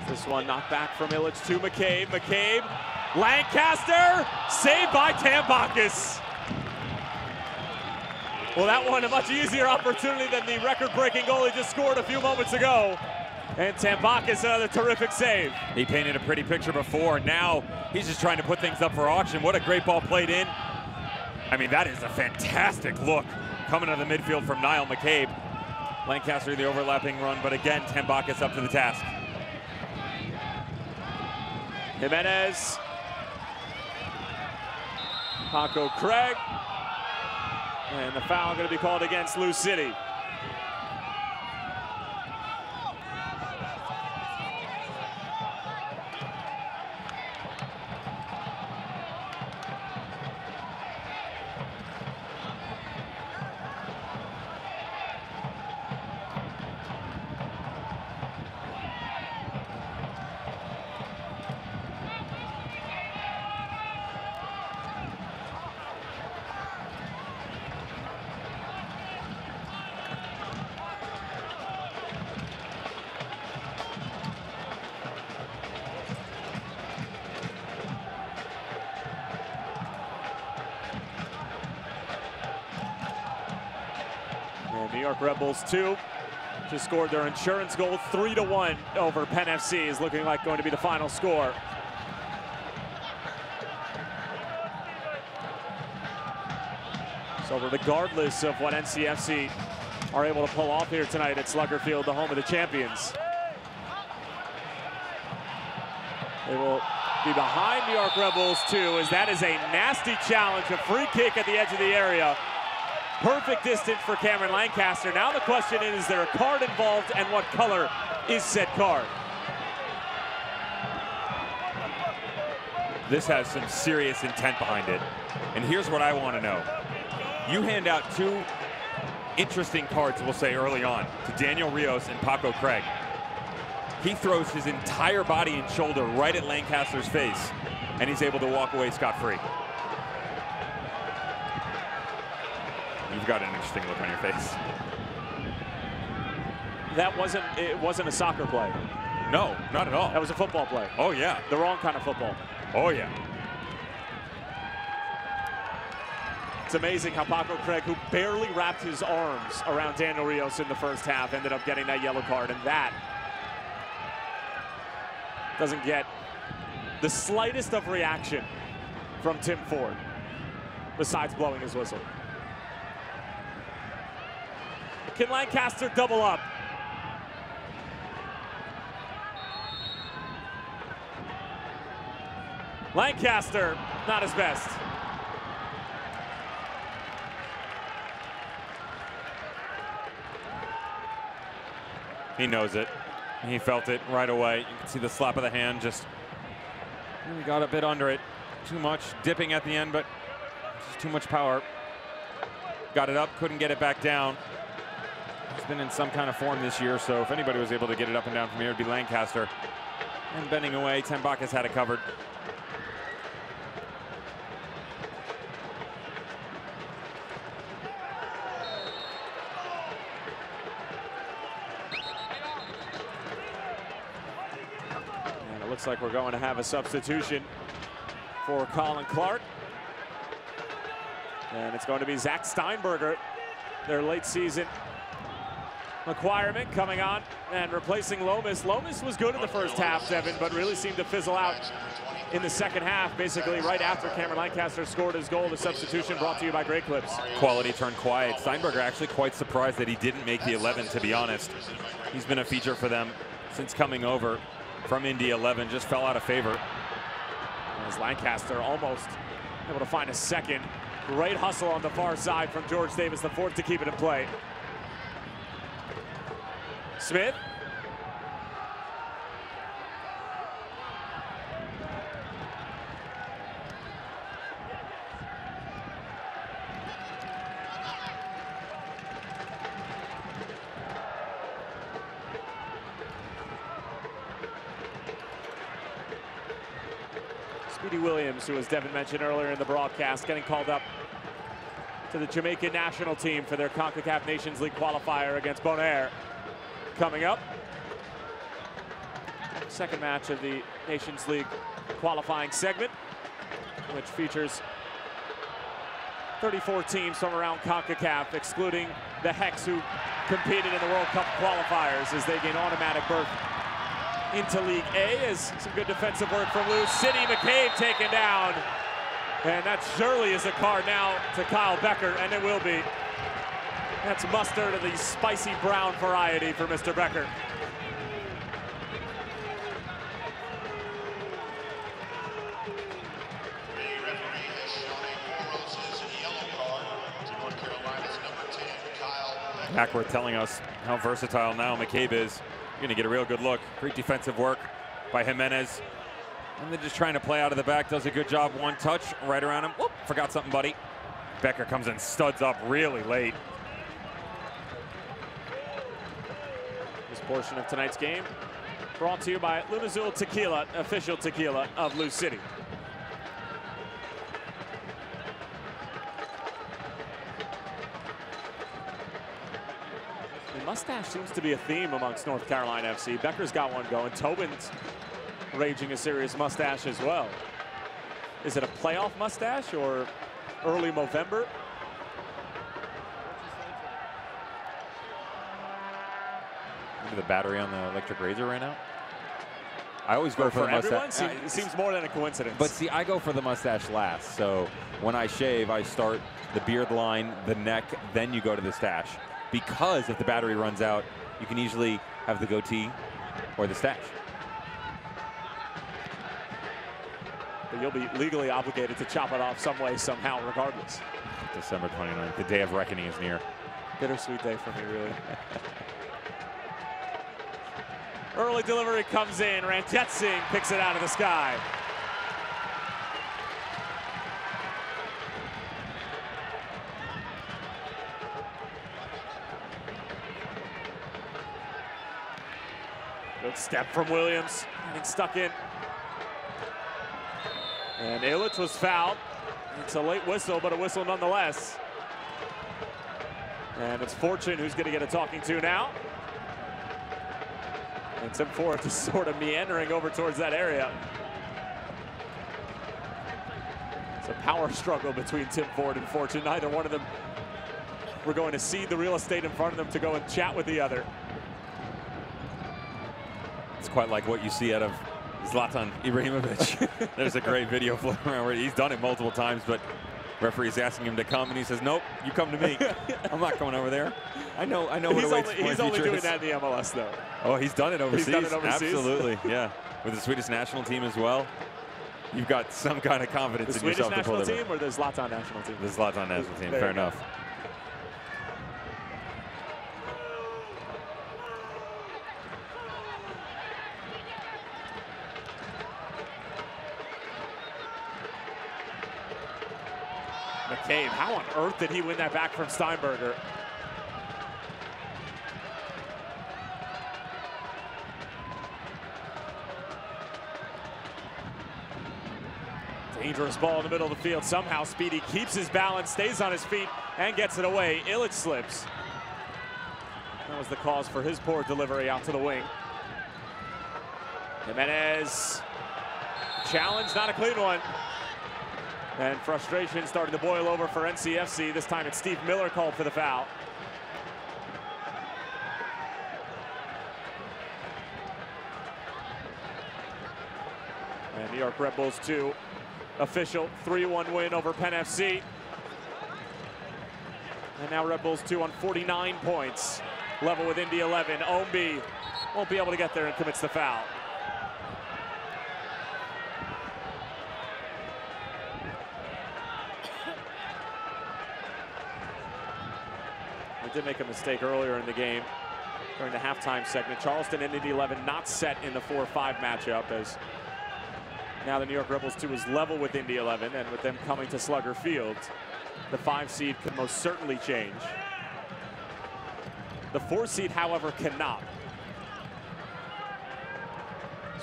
This one knocked back from Illich to McCabe. McCabe, Lancaster, saved by Tambakis. Well, that one a much easier opportunity than the record-breaking goal he just scored a few moments ago. And Tambakis, another terrific save. He painted a pretty picture before. Now he's just trying to put things up for auction. What a great ball played in. I mean, that is a fantastic look coming out of the midfield from Niall McCabe. Lancaster, the overlapping run, but again, Tambakis up to the task. Jimenez. Paco Craig. And the foul going to be called against Lou City. New York Red Bulls 2 just scored their insurance goal, 3-1 over Penn FC is looking like going to be the final score. So regardless of what NCFC are able to pull off here tonight at Slugger Field, the home of the champions, they will be behind New York Red Bulls 2 as that is a nasty challenge, a free kick at the edge of the area. Perfect distance for Cameron Lancaster. Now the question is there a card involved, and what color is said card? This has some serious intent behind it. And here's what I want to know. You hand out two interesting cards, we'll say, early on to Daniel Rios and Paco Craig. He throws his entire body and shoulder right at Lancaster's face, and he's able to walk away scot-free. You've got an interesting look on your face. It wasn't a soccer play. No, not at all. That was a football play. Oh, yeah. The wrong kind of football. Oh, yeah. It's amazing how Paco Craig, who barely wrapped his arms around Daniel Rios in the first half, ended up getting that yellow card, and that doesn't get the slightest of reaction from Tim Ford, besides blowing his whistle. Can Lancaster double up? Lancaster, not his best. He knows it. He felt it right away. You can see the slap of the hand, just he got a bit under it. Too much, dipping at the end, but just too much power. Got it up, couldn't get it back down. He's been in some kind of form this year, so if anybody was able to get it up and down from here, it'd be Lancaster. And bending away, Tembak has had it covered. And it looks like we're going to have a substitution for Colin Clark. And it's going to be Zach Steinberger, their late season requirement, coming on and replacing Lomas. Lomas was good in the first half, Devin, but really seemed to fizzle out in the second half, basically right after Cameron Lancaster scored his goal. The substitution brought to you by Great Clips. Quality turned quiet. Steinberger actually quite surprised that he didn't make the 11, to be honest. He's been a feature for them since coming over from Indy 11, just fell out of favor. As Lancaster almost able to find a second. Great hustle on the far side from George Davis, the fourth, to keep it in play. Smith. Speedy Williams, who, as Devin mentioned earlier in the broadcast, getting called up to the Jamaican national team for their CONCACAF Nations League qualifier against Bonaire. Coming up, second match of the Nations League qualifying segment, which features 34 teams from around CONCACAF, excluding the Hex, who competed in the World Cup qualifiers, as they gain automatic berth into League A. As some good defensive work from Lou City. McCabe taken down, and that surely is a card now to Kyle Becker, and it will be. That's mustard of the spicy brown variety for Mr. Becker. The referee has shown a 4 roses yellow card to North Carolina. Hackworth telling us how versatile now McCabe is. You're going to get a real good look. Great defensive work by Jimenez. And they're just trying to play out of the back. Does a good job. One touch right around him. Whoop, forgot something, buddy. Becker comes in, studs up really late. This portion of tonight's game brought to you by Louisville Tequila, official tequila of Lou City. The mustache seems to be a theme amongst North Carolina FC. Becker's got one going. Tobin's raging a serious mustache as well. Is it a playoff mustache or early Movember? The battery on the electric razor right now. I always go for the mustache. Everyone? It seems more than a coincidence. But see, I go for the mustache last. So when I shave, I start the beard line, the neck, then you go to the stash. Because if the battery runs out, you can easily have the goatee or the stash. But you'll be legally obligated to chop it off some way, somehow, regardless. December 29th, the day of reckoning is near. Bittersweet day for me, really. Early delivery comes in. Ranjit Singh picks it out of the sky. Good step from Williams. Getting stuck in. And Illich was fouled. It's a late whistle, but a whistle nonetheless. And it's Fortune who's going to get a talking to now. And Tim Ford just sort of meandering over towards that area. It's a power struggle between Tim Ford and Fortune. Neither one of them were going to cede the real estate in front of them to go and chat with the other. It's quite like what you see out of Zlatan Ibrahimovic. There's a great video floating around where he's done it multiple times, but referee's asking him to come, and he says, "Nope, you come to me. I'm not going over there. I know what awaits my future." He's only doing that in the MLS, though. Oh, he's done it overseas. He's done it overseas. Absolutely, yeah. With the Swedish national team as well. You've got some kind of confidence in yourself to pull it. The Swedish national team or the Zlatan national team? The Zlatan national team. Fair enough. McCabe, how on earth did he win that back from Steinberger? Dangerous ball in the middle of the field. Somehow Speedy keeps his balance, stays on his feet, and gets it away. Illich slips. That was the cause for his poor delivery out to the wing. Jimenez, challenge, not a clean one. And frustration starting to boil over for NCFC. This time it's Steve Miller called for the foul. And New York Red Bulls 2, official 3-1 win over Penn FC. And now Red Bulls 2 on 49 points. Level with Indy 11. Ombi won't be able to get there and commits the foul. We did make a mistake earlier in the game during the halftime segment. Charleston and Indy 11 not set in the 4-5 matchup, as now the New York Red Bulls 2 is level with Indy 11, and with them coming to Slugger Field, the 5 seed could most certainly change. The 4 seed, however, cannot.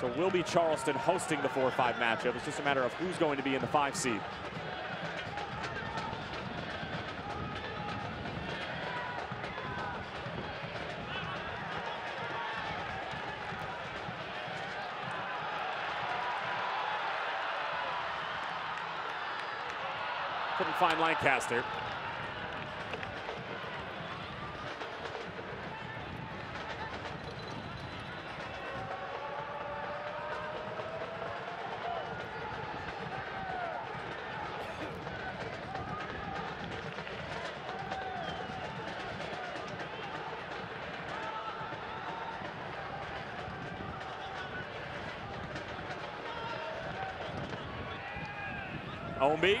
So will be Charleston hosting the 4-5 matchup. It's just a matter of who's going to be in the 5 seed. Couldn't find Lancaster. Ombi.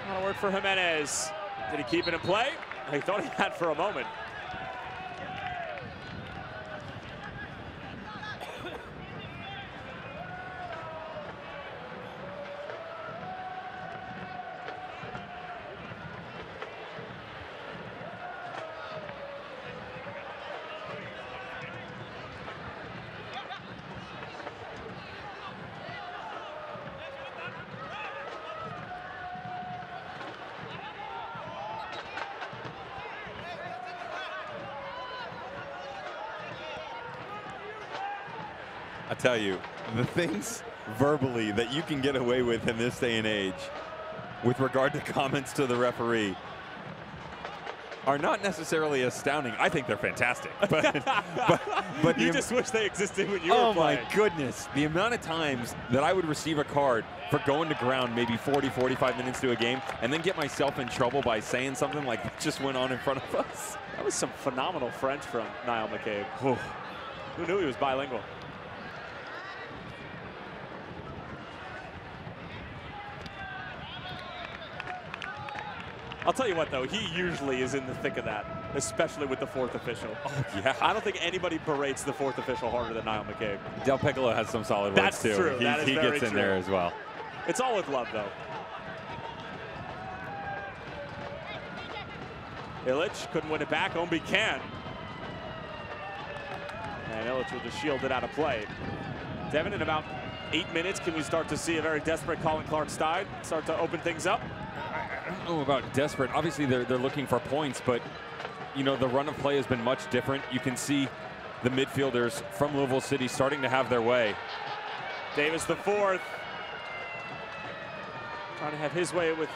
On a word for Jimenez. Did he keep it in play? He thought he had for a moment. I tell you, the things verbally that you can get away with in this day and age with regard to comments to the referee are not necessarily astounding. I think they're fantastic. But you just wish they existed when you were playing. Oh my goodness. The amount of times that I would receive a card for going to ground maybe 40, 45 minutes to a game and then get myself in trouble by saying something like that just went on in front of us. That was some phenomenal French from Niall McCabe. Who knew he was bilingual? I'll tell you what, though, he usually is in the thick of that, especially with the fourth official. Oh, yeah. I don't think anybody berates the fourth official harder than Niall McCabe. Del Piccolo has some solid words, too. That's true. He gets in there as well. It's all with love, though. Illich couldn't win it back. Omby can. And Illich will just shield it out of play. Devin, in about 8 minutes, can we start to see a very desperate Colin Clark-Stein start to open things up? I don't know about desperate. Obviously, they're looking for points, but you know, the run of play has been much different. You can see the midfielders from Louisville City starting to have their way. Davis the fourth. Trying to have his way with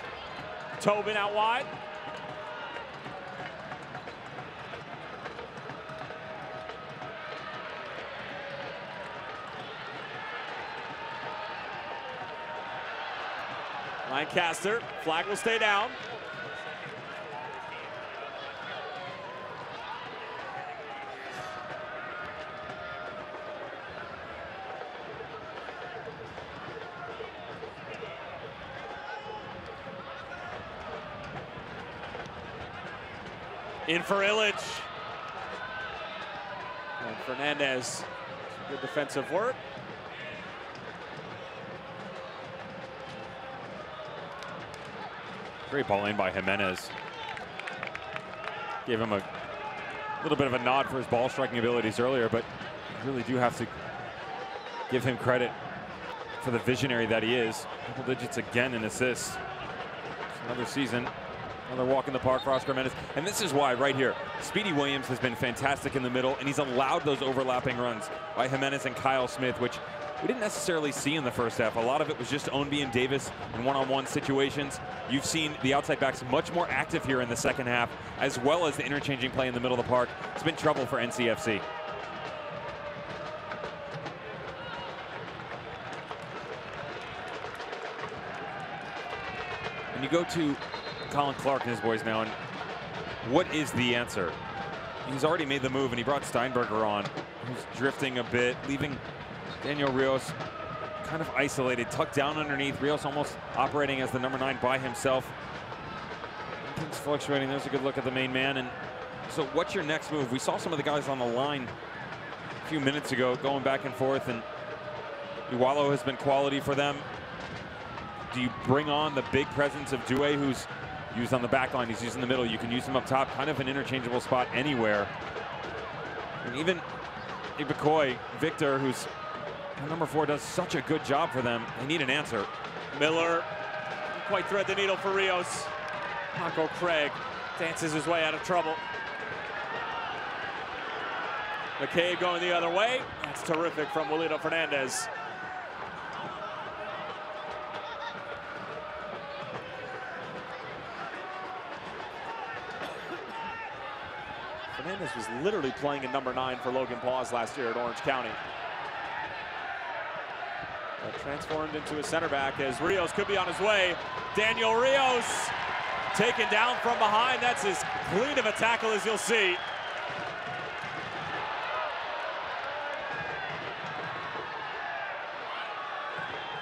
Tobin out wide. Lancaster, flag will stay down. In for Illich. And Fernandez, good defensive work. Great ball in by Jimenez. Gave him a little bit of a nod for his ball striking abilities earlier, but you really do have to give him credit for the visionary that he is. Double digits again in assists. Another season, another walk in the park for Oscar Jimenez. And this is why right here, Speedy Williams has been fantastic in the middle, and he's allowed those overlapping runs by Jimenez and Kyle Smith, which we didn't necessarily see in the first half. A lot of it was just Ownby and Davis in one-on-one situations. You've seen the outside backs much more active here in the second half, as well as the interchanging play in the middle of the park. It's been trouble for NCFC. And you go to Colin Clark and his boys now, and what is the answer? He's already made the move, and he brought Steinberger on, who's drifting a bit, leaving Daniel Rios kind of isolated, tucked down underneath. Rios almost operating as the number 9 by himself. Things fluctuating. There's a good look at the main man. And so what's your next move? We saw some of the guys on the line a few minutes ago going back and forth, and Iwalo has been quality for them. Do you bring on the big presence of Douay, who's used on the back line? He's used in the middle. You can use him up top, kind of an interchangeable spot anywhere. And even Ibakoy, Victor, who's number 4, does such a good job for them. They need an answer. Miller didn't quite thread the needle for Rios. Paco Craig dances his way out of trouble. McCabe going the other way. That's terrific from Wilito Fernandez. Fernandez was literally playing in number 9 for Logan Paws last year at Orange County. Transformed into a center back as Rios could be on his way. Daniel Rios taken down from behind. That's as clean of a tackle as you'll see.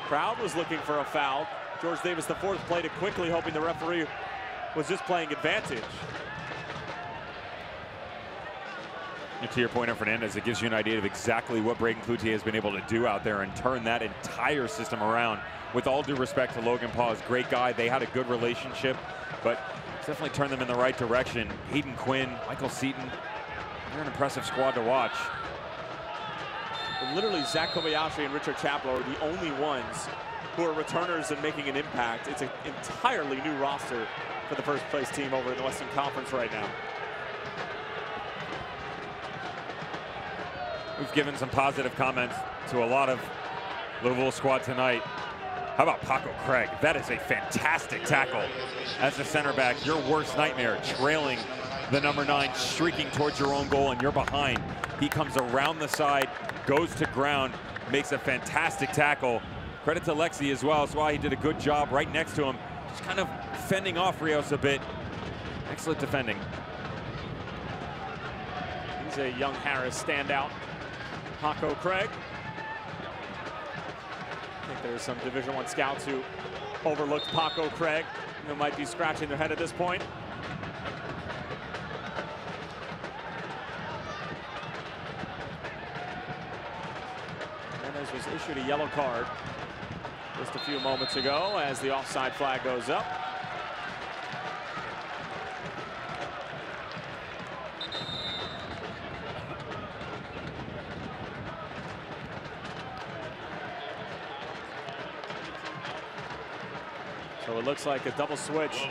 Crowd was looking for a foul. George Davis IV played it quickly, hoping the referee was just playing advantage. And to your point, Fernandez, it gives you an idea of exactly what Braden Cloutier has been able to do out there and turn that entire system around. With all due respect to Logan Paul, he's a great guy. They had a good relationship, but it's definitely turned them in the right direction. Hayden Quinn, Michael Seaton, they're an impressive squad to watch. And literally, Zach Kobayashi and Richard Chaplow are the only ones who are returners and making an impact. It's an entirely new roster for the first place team over in the Western Conference right now. We've given some positive comments to a lot of Louisville squad tonight. How about Paco Craig? That is a fantastic tackle as a center back. Your worst nightmare, trailing the number 9, streaking towards your own goal, and you're behind. He comes around the side, goes to ground, makes a fantastic tackle. Credit to Lexi as well. That's why he did a good job right next to him, just kind of fending off Rios a bit. Excellent defending. He's a young Harris standout. Paco Craig. I think there's some Division I scouts who overlooked Paco Craig, who might be scratching their head at this point. Jimenez was issued a yellow card just a few moments ago as the offside flag goes up. So it looks like a double switch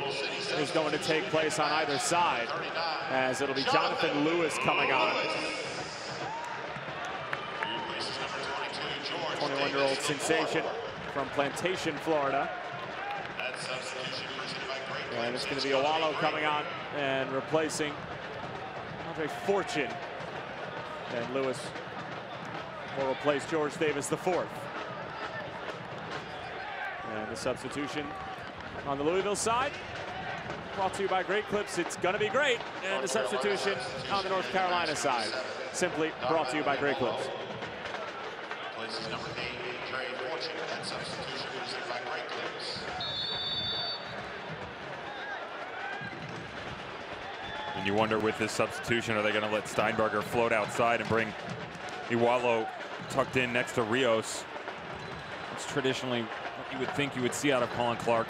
is going to take place on either side, as it'll be Jonathan Lewis coming on. 21-year-old sensation from Plantation, Florida. And it's going to be Owalo coming on and replacing Andre Fortune. And Lewis will replace George Davis IV. And the substitution on the Louisville side, brought to you by Great Clips. It's gonna be great. And the substitution on the North Carolina side, simply brought to you by Great Clips. Places number 8, Trey Fortune, and substitution presented by Great Clips. And you wonder, with this substitution, are they gonna let Steinberger float outside and bring Owalo tucked in next to Rios? It's traditionally what you would think you would see out of Colin Clark.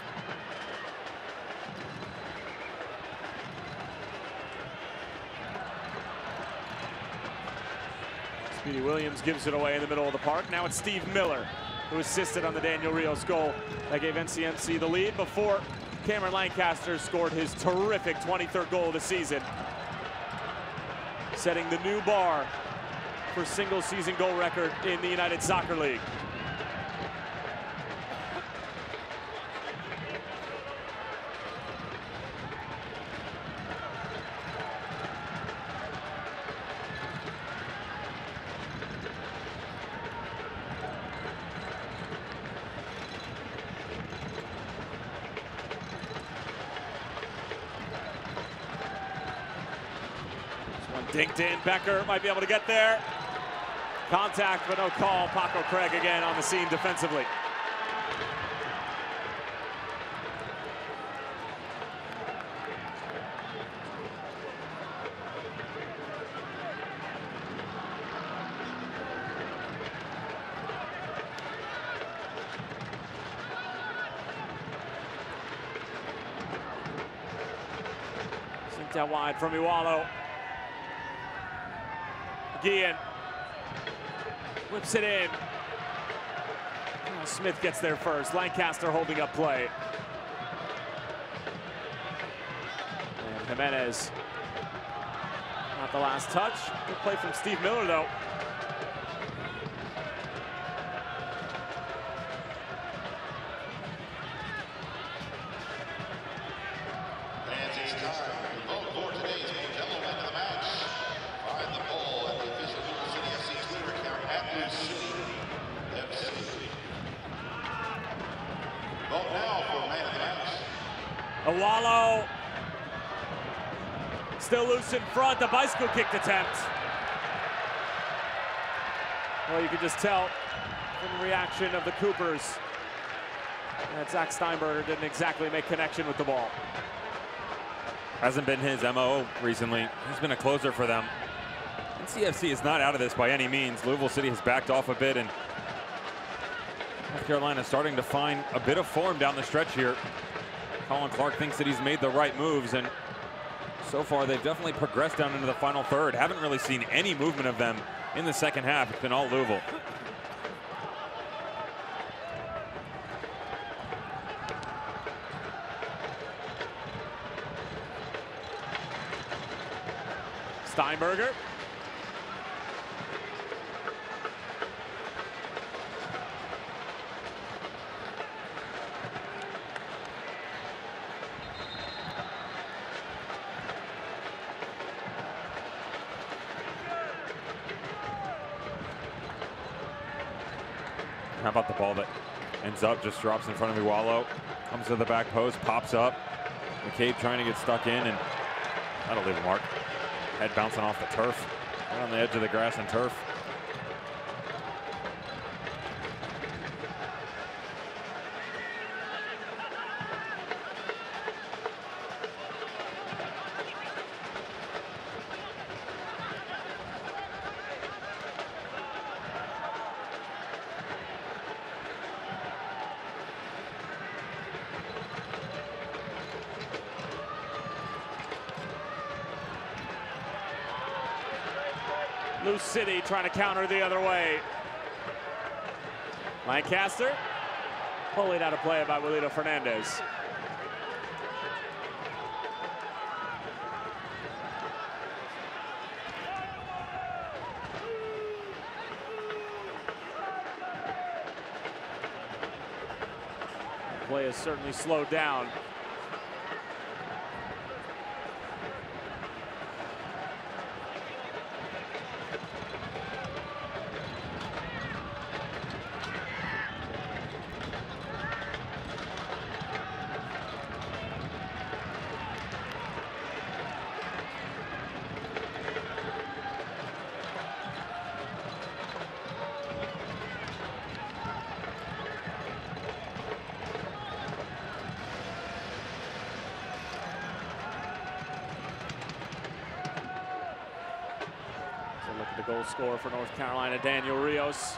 Speedy Williams gives it away in the middle of the park. Now it's Steve Miller who assisted on the Daniel Rios goal that gave NCMC the lead before Cameron Lancaster scored his terrific 23rd goal of the season, setting the new bar for single season goal record in the United Soccer League. Dinked in, Becker might be able to get there. Contact, but no call. Paco Craig again on the scene defensively. Sent out wide from Owalo. Guillen whips it in. Oh, Smith gets there first. Lancaster holding up play. And Jimenez, not the last touch. Good play from Steve Miller, though. Owalo still loose in front. The bicycle kicked attempt. Well, you could just tell from the reaction of the Coopers that Zach Steinberger didn't exactly make connection with the ball. Hasn't been his MO recently. He's been a closer for them. NCFC is not out of this by any means. Louisville City has backed off a bit, and North Carolina is starting to find a bit of form down the stretch here. Colin Clark thinks that he's made the right moves, and so far they've definitely progressed down into the final third. Haven't really seen any movement of them in the second half. It's been all Louisville. Steinberger. How about the ball that ends up, just drops in front of Iwalo, comes to the back post, pops up. McCabe trying to get stuck in, and that'll leave a mark. Head bouncing off the turf, right on the edge of the grass and turf. Loose City trying to counter the other way. Lancaster pulling out a play by Wilito Fernandez. Play is certainly slowed down. Look at the goal scorer for North Carolina, Daniel Rios.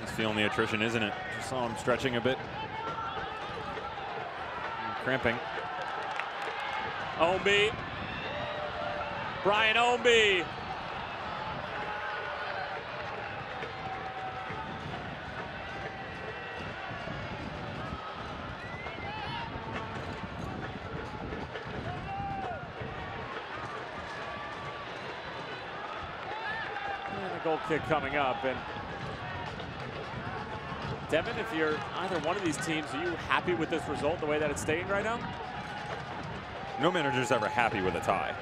He's feeling the attrition, isn't it? Just saw him stretching a bit. And cramping. Ownby. Brian Ownby. Goal kick coming up, and Devin, if you're either one of these teams, are you happy with this result the way that it's staying right now? No manager's ever happy with a tie.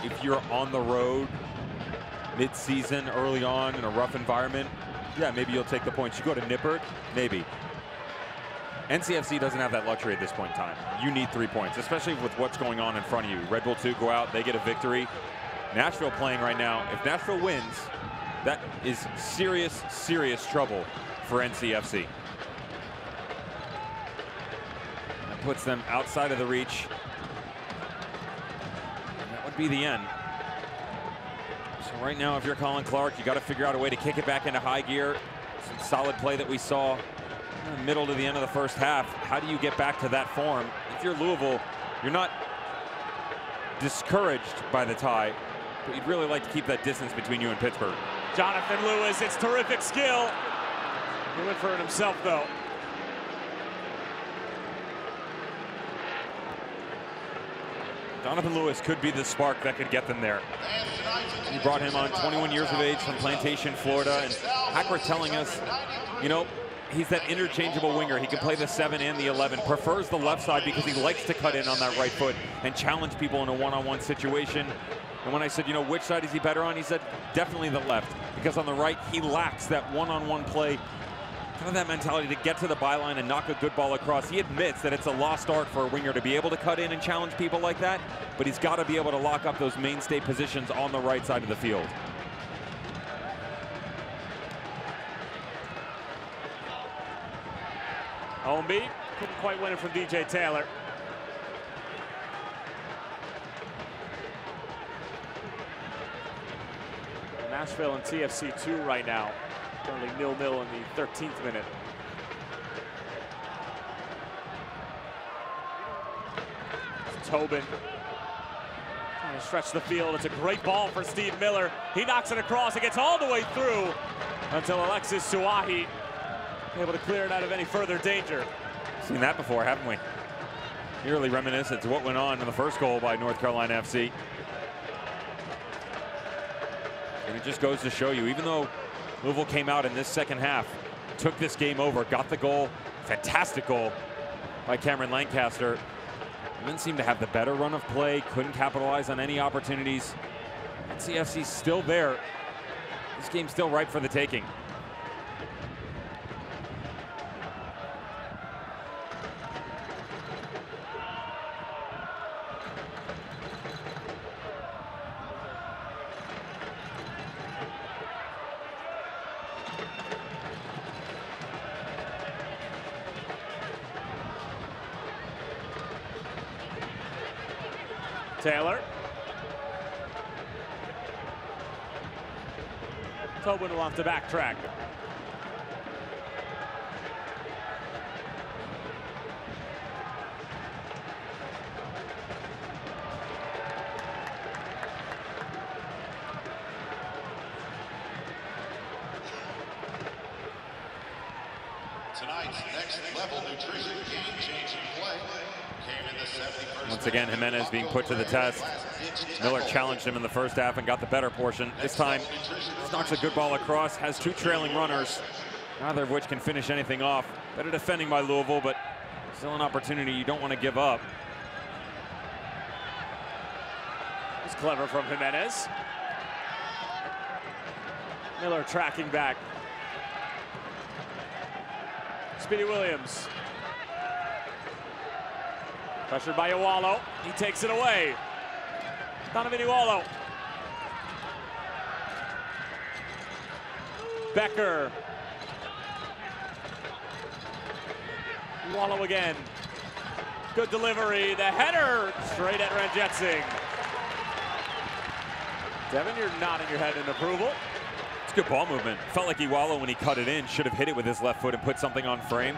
If you're on the road mid-season, early on in a rough environment, yeah, maybe you'll take the points. You go to Nippert, maybe. NCFC doesn't have that luxury at this point in time. You need 3 points, especially with what's going on in front of you. Red Bull 2 go out, they get a victory. Nashville playing right now. If Nashville wins, that is serious, serious trouble for NCFC. That puts them outside of the reach. And that would be the end. So right now, if you're Colin Clark, you got to figure out a way to kick it back into high gear. Some solid play that we saw in the middle to the end of the first half. How do you get back to that form? If you're Louisville, you're not discouraged by the tie, but you'd really like to keep that distance between you and Pittsburgh. Jonathan Lewis, it's terrific skill. He went for it himself, though. Jonathan Lewis could be the spark that could get them there. You brought him on, 21 years of age from Plantation, Florida, and Hackworth telling us, you know, he's that interchangeable winger. He can play the 7 and the 11, prefers the left side because he likes to cut in on that right foot and challenge people in a one-on-one situation. And when I said, you know, which side is he better on? He said, definitely the left, because on the right, he lacks that one-on-one play, kind of that mentality to get to the byline and knock a good ball across. He admits that it's a lost art for a winger to be able to cut in and challenge people like that, but he's got to be able to lock up those mainstay positions on the right side of the field. Ownby couldn't quite win it from DJ Taylor. Nashville and TFC 2 right now. Currently 0-0 in the 13th minute. Tobin trying to stretch the field. It's a great ball for Steve Miller. He knocks it across. It gets all the way through until Alexis Suahi able to clear it out of any further danger. Seen that before, haven't we? Eerily reminiscent to what went on in the first goal by North Carolina FC. And it just goes to show you, even though Louisville came out in this second half, took this game over, got the goal, fantastic goal by Cameron Lancaster, and then seemed to have the better run of play, couldn't capitalize on any opportunities. NCFC's still there. This game's still ripe for the taking. Taylor. Tobin will have to backtrack. Tonight's next level nutrition game-changing play came in the 71st. Once again, Jimenez being put to the test. Miller challenged him in the first half and got the better portion. This time, just knocks a good ball across, has two trailing runners, neither of which can finish anything off. Better defending by Louisville, but still an opportunity you don't want to give up. It's clever from Jimenez. Miller tracking back. Speedy Williams. Pressured by Iwalo. He takes it away. Donovan Iwalo. Becker. Iwalo again. Good delivery. The header straight at Ranjitsingh. Devin, you're nodding your head in approval. It's good ball movement. Felt like Iwalo, when he cut it in, should have hit it with his left foot and put something on frame.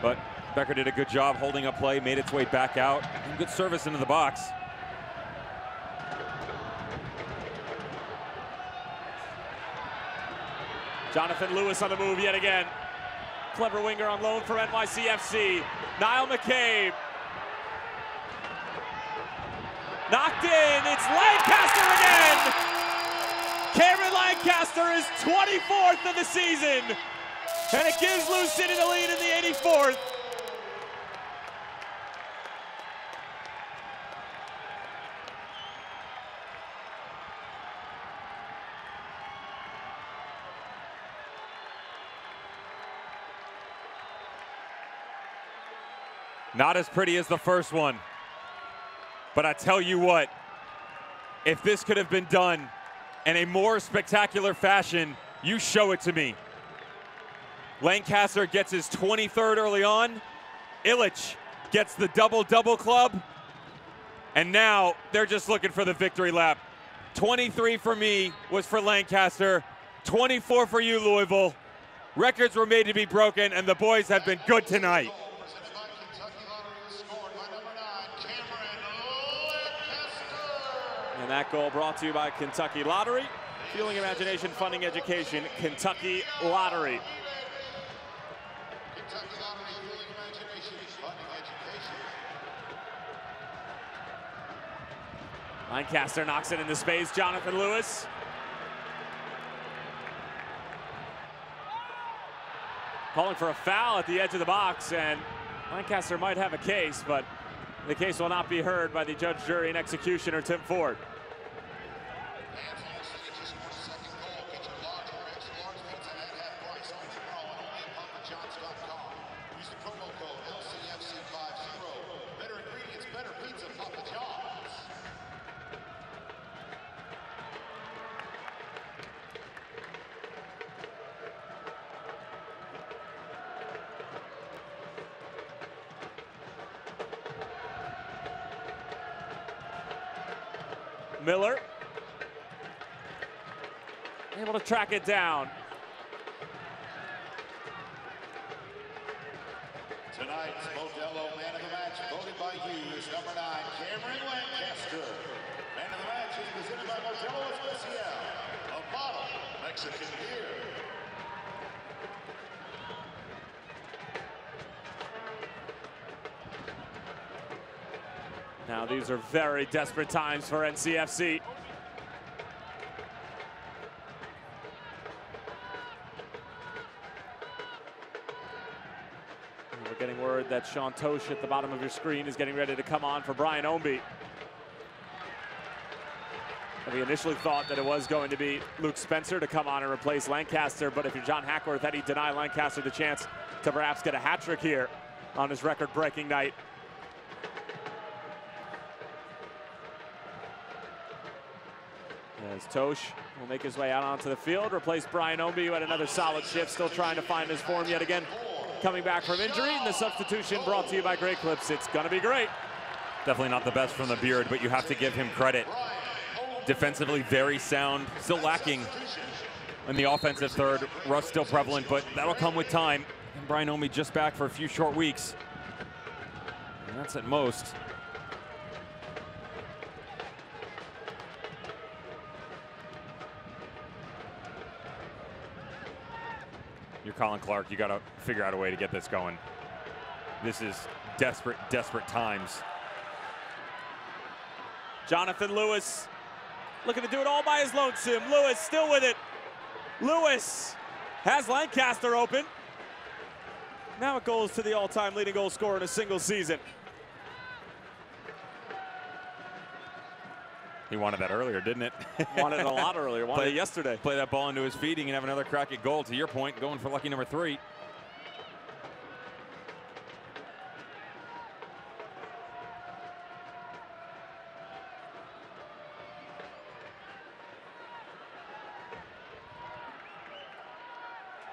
But Becker did a good job holding up play, made its way back out. And good service into the box. Jonathan Lewis on the move yet again. Clever winger on loan for NYCFC. Niall McCabe. Knocked in. It's Lancaster again. Cameron Lancaster is 24th of the season. And it gives Lou City the lead in the 84th. Not as pretty as the first one. But I tell you what, if this could have been done in a more spectacular fashion, you show it to me. Lancaster gets his 23rd early on. Illich gets the double-double club. And now they're just looking for the victory lap. 23 for me was for Lancaster. 24 for you, Louisville. Records were made to be broken, and the boys have been good tonight. And that goal brought to you by Kentucky Lottery. Fueling imagination, funding education, Kentucky Lottery. Kentucky Lottery, fueling imagination, funding education. Lancaster knocks it into space. Jonathan Lewis. Calling for a foul at the edge of the box, and Lancaster might have a case, but the case will not be heard by the judge, jury, and executioner, Tim Ford. Use the promo code LCFC50. Better ingredients, better pizza, Papa John's. Miller. able to track it down. Tonight's Modelo Man of the Match, voted by you, is number 9, Cameron Lancaster. Man of the Match is presented by Modelo Especial, a bottle Mexican beer. Now these are very desperate times for NCFC. We're getting word that Sean Tosh at the bottom of your screen is getting ready to come on for Brian Ownby. We initially thought that it was going to be Luke Spencer to come on and replace Lancaster, but if you're John Hackworth, that he'd deny Lancaster the chance to perhaps get a hat trick here on his record-breaking night. As Tosh will make his way out onto the field, replace Brian Ownby, who had another solid shift, still trying to find his form yet again. Coming back from injury, and the substitution brought to you by Great Clips. It's gonna be great. Definitely not the best from the Beard, but you have to give him credit. Defensively very sound, still lacking in the offensive third. Rust still prevalent, but that'll come with time. And Brian Ownby just back for a few short weeks. And that's at most. You're Colin Clark, you gotta figure out a way to get this going. This is desperate, desperate times. Jonathan Lewis looking to do it all by his lonesome. Lewis still with it. Lewis has Lancaster open. Now it goes to the all-time leading goal scorer in a single season. He wanted that earlier, didn't it? Wanted it a lot earlier, wanted it yesterday. Play that ball into his feet, he can have another crack at goal. To your point, going for lucky number 3.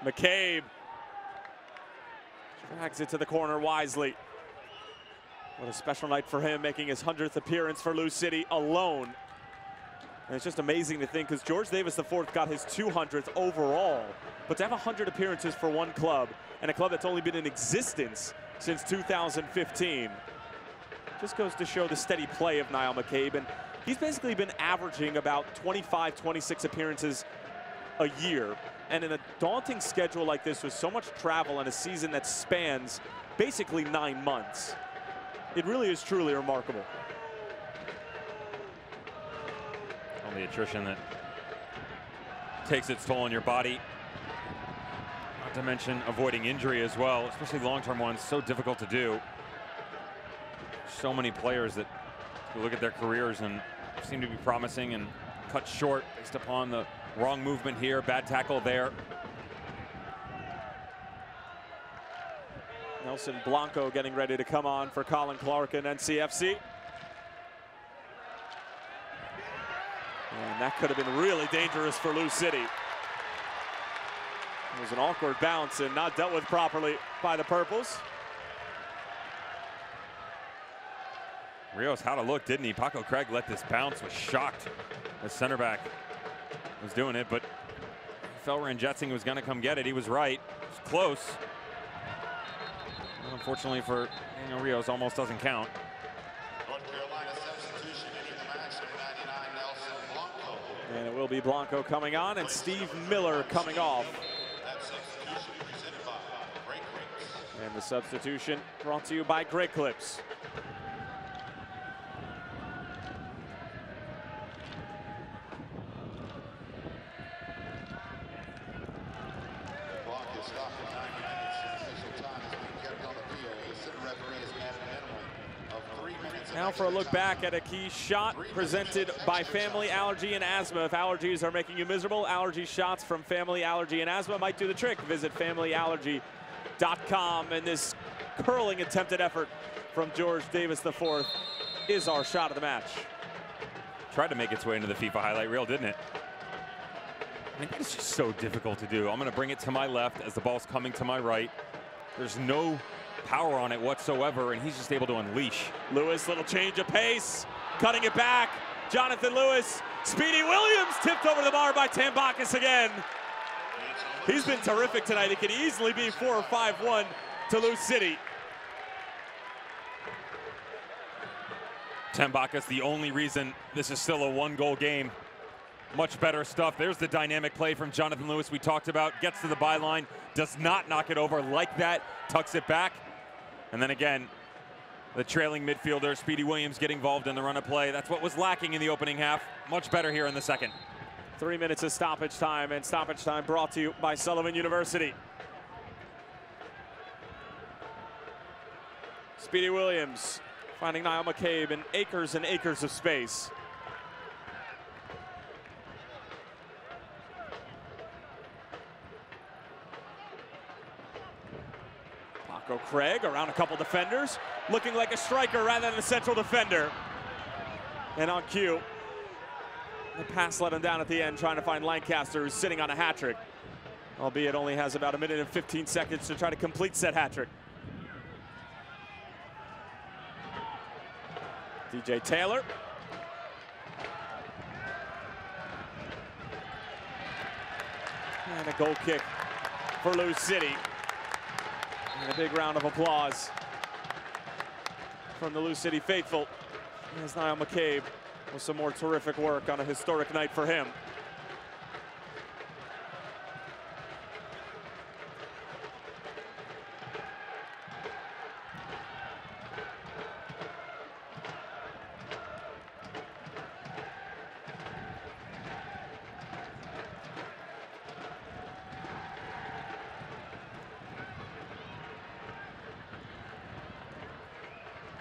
McCabe drags it to the corner wisely. What a special night for him, making his 100th appearance for Lou City alone. And it's just amazing to think, because George Davis IV got his 200th overall, but to have 100 appearances for one club, and a club that's only been in existence since 2015, just goes to show the steady play of Niall McCabe. And he's basically been averaging about 25, 26 appearances a year. And in a daunting schedule like this with so much travel and a season that spans basically 9 months, it really is truly remarkable. All the attrition that takes its toll on your body. Not to mention avoiding injury as well, especially long-term ones, so difficult to do. So many players that you look at their careers and seem to be promising and cut short based upon the wrong movement here, bad tackle there. Nelson Blanco getting ready to come on for Colin Clark and NCFC. And that could have been really dangerous for Lou City. It was an awkward bounce and not dealt with properly by the Purples. Rios had a look, didn't he? Paco Craig let this bounce, was shocked as center back was doing it, but Felran Jetsing was going to come get it. He was right. It was close. Well, unfortunately for Daniel Rios, almost doesn't count. North Carolina substitution in the match, number 99, Nelson Blanco. And it will be Blanco coming on and Steve Miller coming off. That substitution presented by Great Clips. And the substitution brought to you by Great Clips. Clock is stopped at 9 minutes. Official time is being kept on the field. The center referee has added a minimum of 3 minutes. Now for a look back at a key shot presented by Family Allergy and Asthma. If allergies are making you miserable, allergy shots from Family Allergy and Asthma might do the trick. Visit FamilyAllergy.com. And this curling attempted effort from George Davis IV is our shot of the match. Tried to make its way into the FIFA highlight reel, didn't it? I mean, it's just so difficult to do. I'm going to bring it to my left as the ball's coming to my right. There's no power on it whatsoever, and he's just able to unleash. Lewis, little change of pace, cutting it back, Jonathan Lewis. Speedy Williams tipped over the bar by Tambakis again. He's been terrific tonight. It could easily be 4 or 5-1 to Lou City. Tambakis, the only reason this is still a 1-goal game. Much better stuff. There's the dynamic play from Jonathan Lewis we talked about. Gets to the byline, does not knock it over like that, tucks it back. And then again, the trailing midfielder, Speedy Williams, get involved in the run of play. That's what was lacking in the opening half. Much better here in the second. 3 minutes of stoppage time, and stoppage time brought to you by Sullivan University. Speedy Williams finding Niall McCabe in acres and acres of space. Paco Craig around a couple defenders, looking like a striker rather than a central defender. And on cue, the pass let him down at the end, trying to find Lancaster, who's sitting on a hat trick, albeit only has about 1 minute and 15 seconds to try to complete said hat trick. DJ Taylor. And a goal kick for Lou City. And a big round of applause from the Lou City faithful. There's Niall McCabe with some more terrific work on a historic night for him.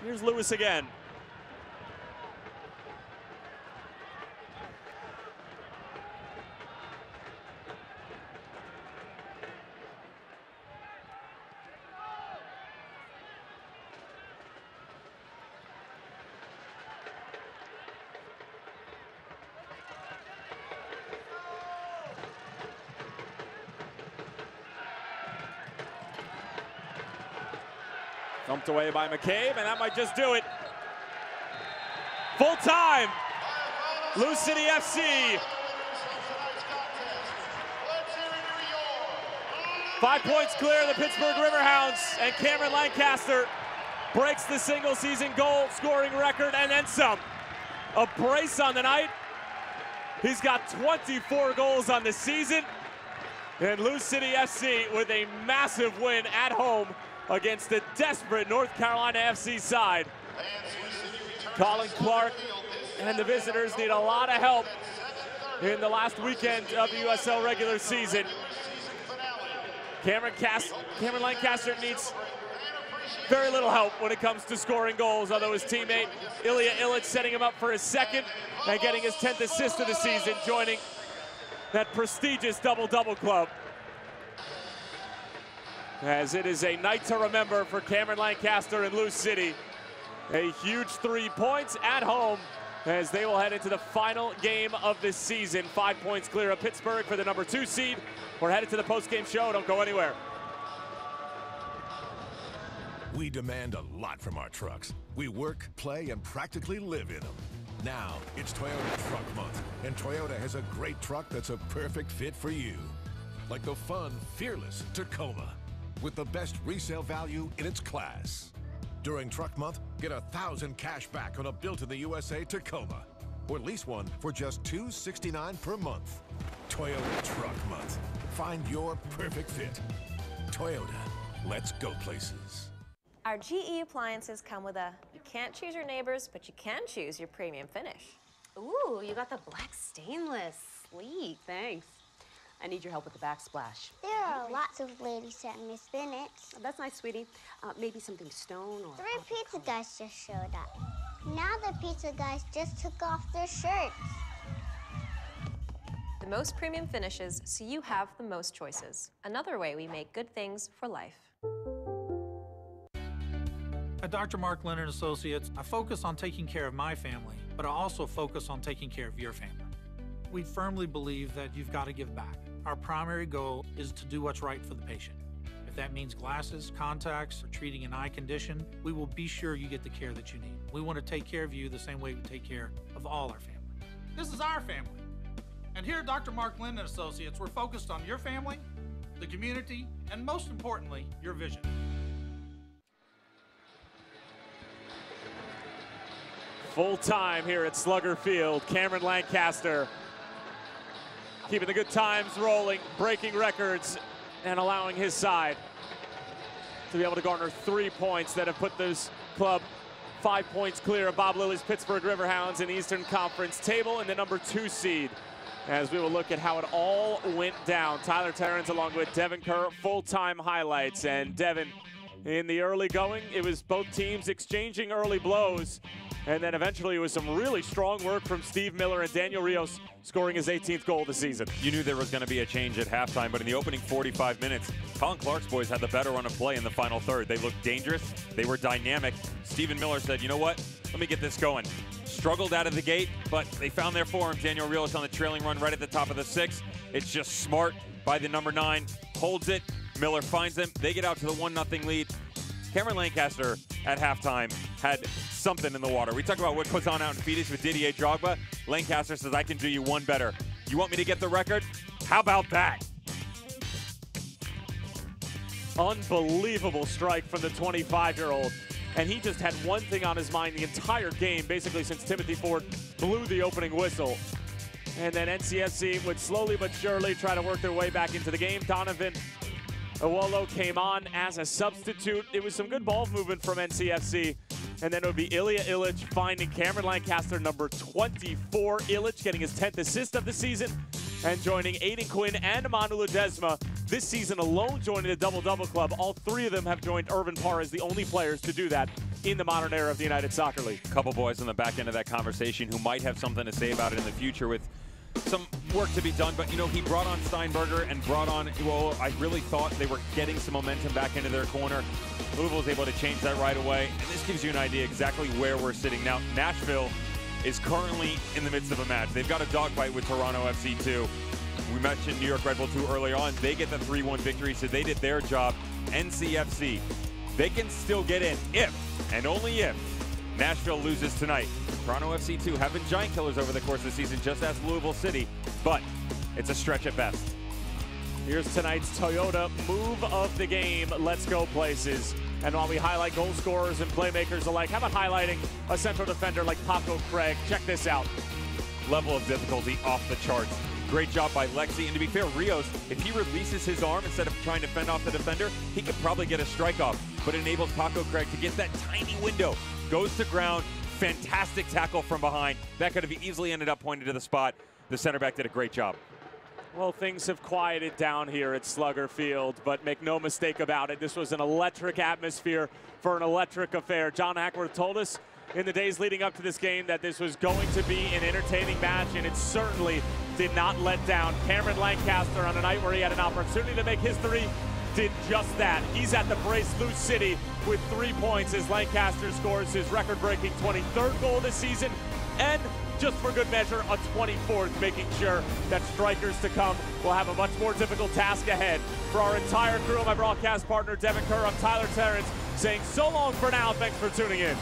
Here's Lewis again. Thumped away by McCabe, and that might just do it. Full time, Lou City FC. 5 points clear of the Pittsburgh Riverhounds, and Cameron Lancaster breaks the single season goal scoring record and then some. A brace on the night. He's got 24 goals on the season. And Lou City FC with a massive win at home against the desperate North Carolina FC side. Colin Clark and the visitors need a lot of help in the last weekend of the USL regular season. Cameron Lancaster needs very little help when it comes to scoring goals, although his teammate Ilya Illich setting him up for his second and getting his 10th assist of the season, joining that prestigious double-double club. As it is a night to remember for Cameron Lancaster and Lou City. A huge 3 points at home as they will head into the final game of this season. 5 points clear of Pittsburgh for the number 2 seed. We're headed to the post-game show. Don't go anywhere. We demand a lot from our trucks. We work, play, and practically live in them. Now, it's Toyota Truck Month, and Toyota has a great truck that's a perfect fit for you. Like the fun, fearless Tacoma, with the best resale value in its class. During Truck Month, get $1,000 cash back on a built in the USA Tacoma, or lease one for just $269 per month. Toyota Truck Month. Find your perfect fit. Toyota, let's go places. Our GE appliances come with a, you can't choose your neighbors, but you can choose your premium finish. Ooh, you got the black stainless. Sleek, thanks. I need your help with the backsplash. There are lots of ladies at Miss Bennett's. Oh, that's nice, sweetie. Maybe something stone or... 3 pizza guys just showed up. Now the pizza guys just took off their shirts. The most premium finishes, so you have the most choices. Another way we make good things for life. At Dr. Mark Leonard Associates, I focus on taking care of my family, but I also focus on taking care of your family. We firmly believe that you've got to give back. Our primary goal is to do what's right for the patient. If that means glasses, contacts, or treating an eye condition, we will be sure you get the care that you need. We want to take care of you the same way we take care of all our families. our family. And here at Dr. Mark Lynn and Associates, we're focused on your family, the community, and most importantly, your vision. Full time here at Slugger Field. Cameron Lancaster keeping the good times rolling, breaking records, and allowing his side to be able to garner 3 points that have put this club 5 points clear of Bob Lilly's Pittsburgh Riverhounds in the Eastern Conference table and the #2 seed. As we will look at how it all went down. Tyler Terrence along with Devin Kerr, full-time highlights. And Devin, in the early going, it was both teams exchanging early blows. And then eventually it was some really strong work from Steve Miller and Daniel Rios scoring his 18th goal of the season. You knew there was going to be a change at halftime, but in the opening 45 minutes, Colin Clark's boys had the better run of play in the final third. They looked dangerous. They were dynamic. Steven Miller said, you know what? Let me get this going. Struggled out of the gate, but they found their form. Daniel Rios on the trailing run right at the top of the 6. It's just smart by the #9. Holds it. Miller finds them. They get out to the 1-0 lead. Cameron Lancaster at halftime had something in the water. We talk about what goes on out in Phoenix with Didier Drogba. Lancaster says, I can do you one better. You want me to get the record? How about that? Unbelievable strike from the 25-year-old. And he just had one thing on his mind the entire game, basically since Timothy Ford blew the opening whistle. And then NCFC would slowly but surely try to work their way back into the game. Donovan Awolo came on as a substitute. It was some good ball movement from NCFC. And then it would be Ilya Ilic finding Cameron Lancaster, #24. Ilic getting his 10th assist of the season and joining Aiden Quinn and Manu Ledesma. This season alone joining the double-double club. All 3 of them have joined Irvin Parr as the only players to do that in the modern era of the United Soccer League. A couple boys on the back end of that conversation who might have something to say about it in the future with some work to be done, but you know, he brought on Steinberger and brought on, well, I really thought they were getting some momentum back into their corner. Louisville was able to change that right away, and this gives you an idea exactly where we're sitting. Now, Nashville is currently in the midst of a match. They've got a dogfight with Toronto FC 2. We mentioned New York Red Bull 2 earlier on. They get the 3-1 victory, so they did their job. NCFC, they can still get in if, and only if, Nashville loses tonight. Toronto FC 2 have been giant killers over the course of the season, just as Louisville City, but it's a stretch at best. Here's tonight's Toyota move of the game. Let's go places. And while we highlight goal scorers and playmakers alike, how about highlighting a central defender like Paco Craig? Check this out. Level of difficulty off the charts. Great job by Lexi. And to be fair, Rios, if he releases his arm instead of trying to fend off the defender, he could probably get a strike off, but enables Paco Craig to get that tiny window. Goes to ground. Fantastic tackle from behind. That could have easily ended up pointed to the spot. The center back did a great job. Well, things have quieted down here at Slugger Field, but make no mistake about it, this was an electric atmosphere for an electric affair. John Hackworth told us in the days leading up to this game that this was going to be an entertaining match, and it certainly did not let down. Cameron Lancaster, on a night where he had an opportunity to make history, did just that. He's at the brace loose city with 3 points as Lancaster scores his record-breaking 23rd goal this season, and just for good measure, a 24th, making sure that strikers to come will have a much more difficult task ahead. For our entire crew, my broadcast partner, Devin Kerr, I'm Tyler Terrence, saying so long for now. Thanks for tuning in.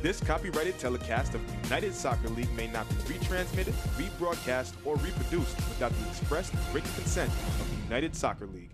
This copyrighted telecast of the United Soccer League may not be retransmitted, rebroadcast, or reproduced without the express written consent of the United Soccer League.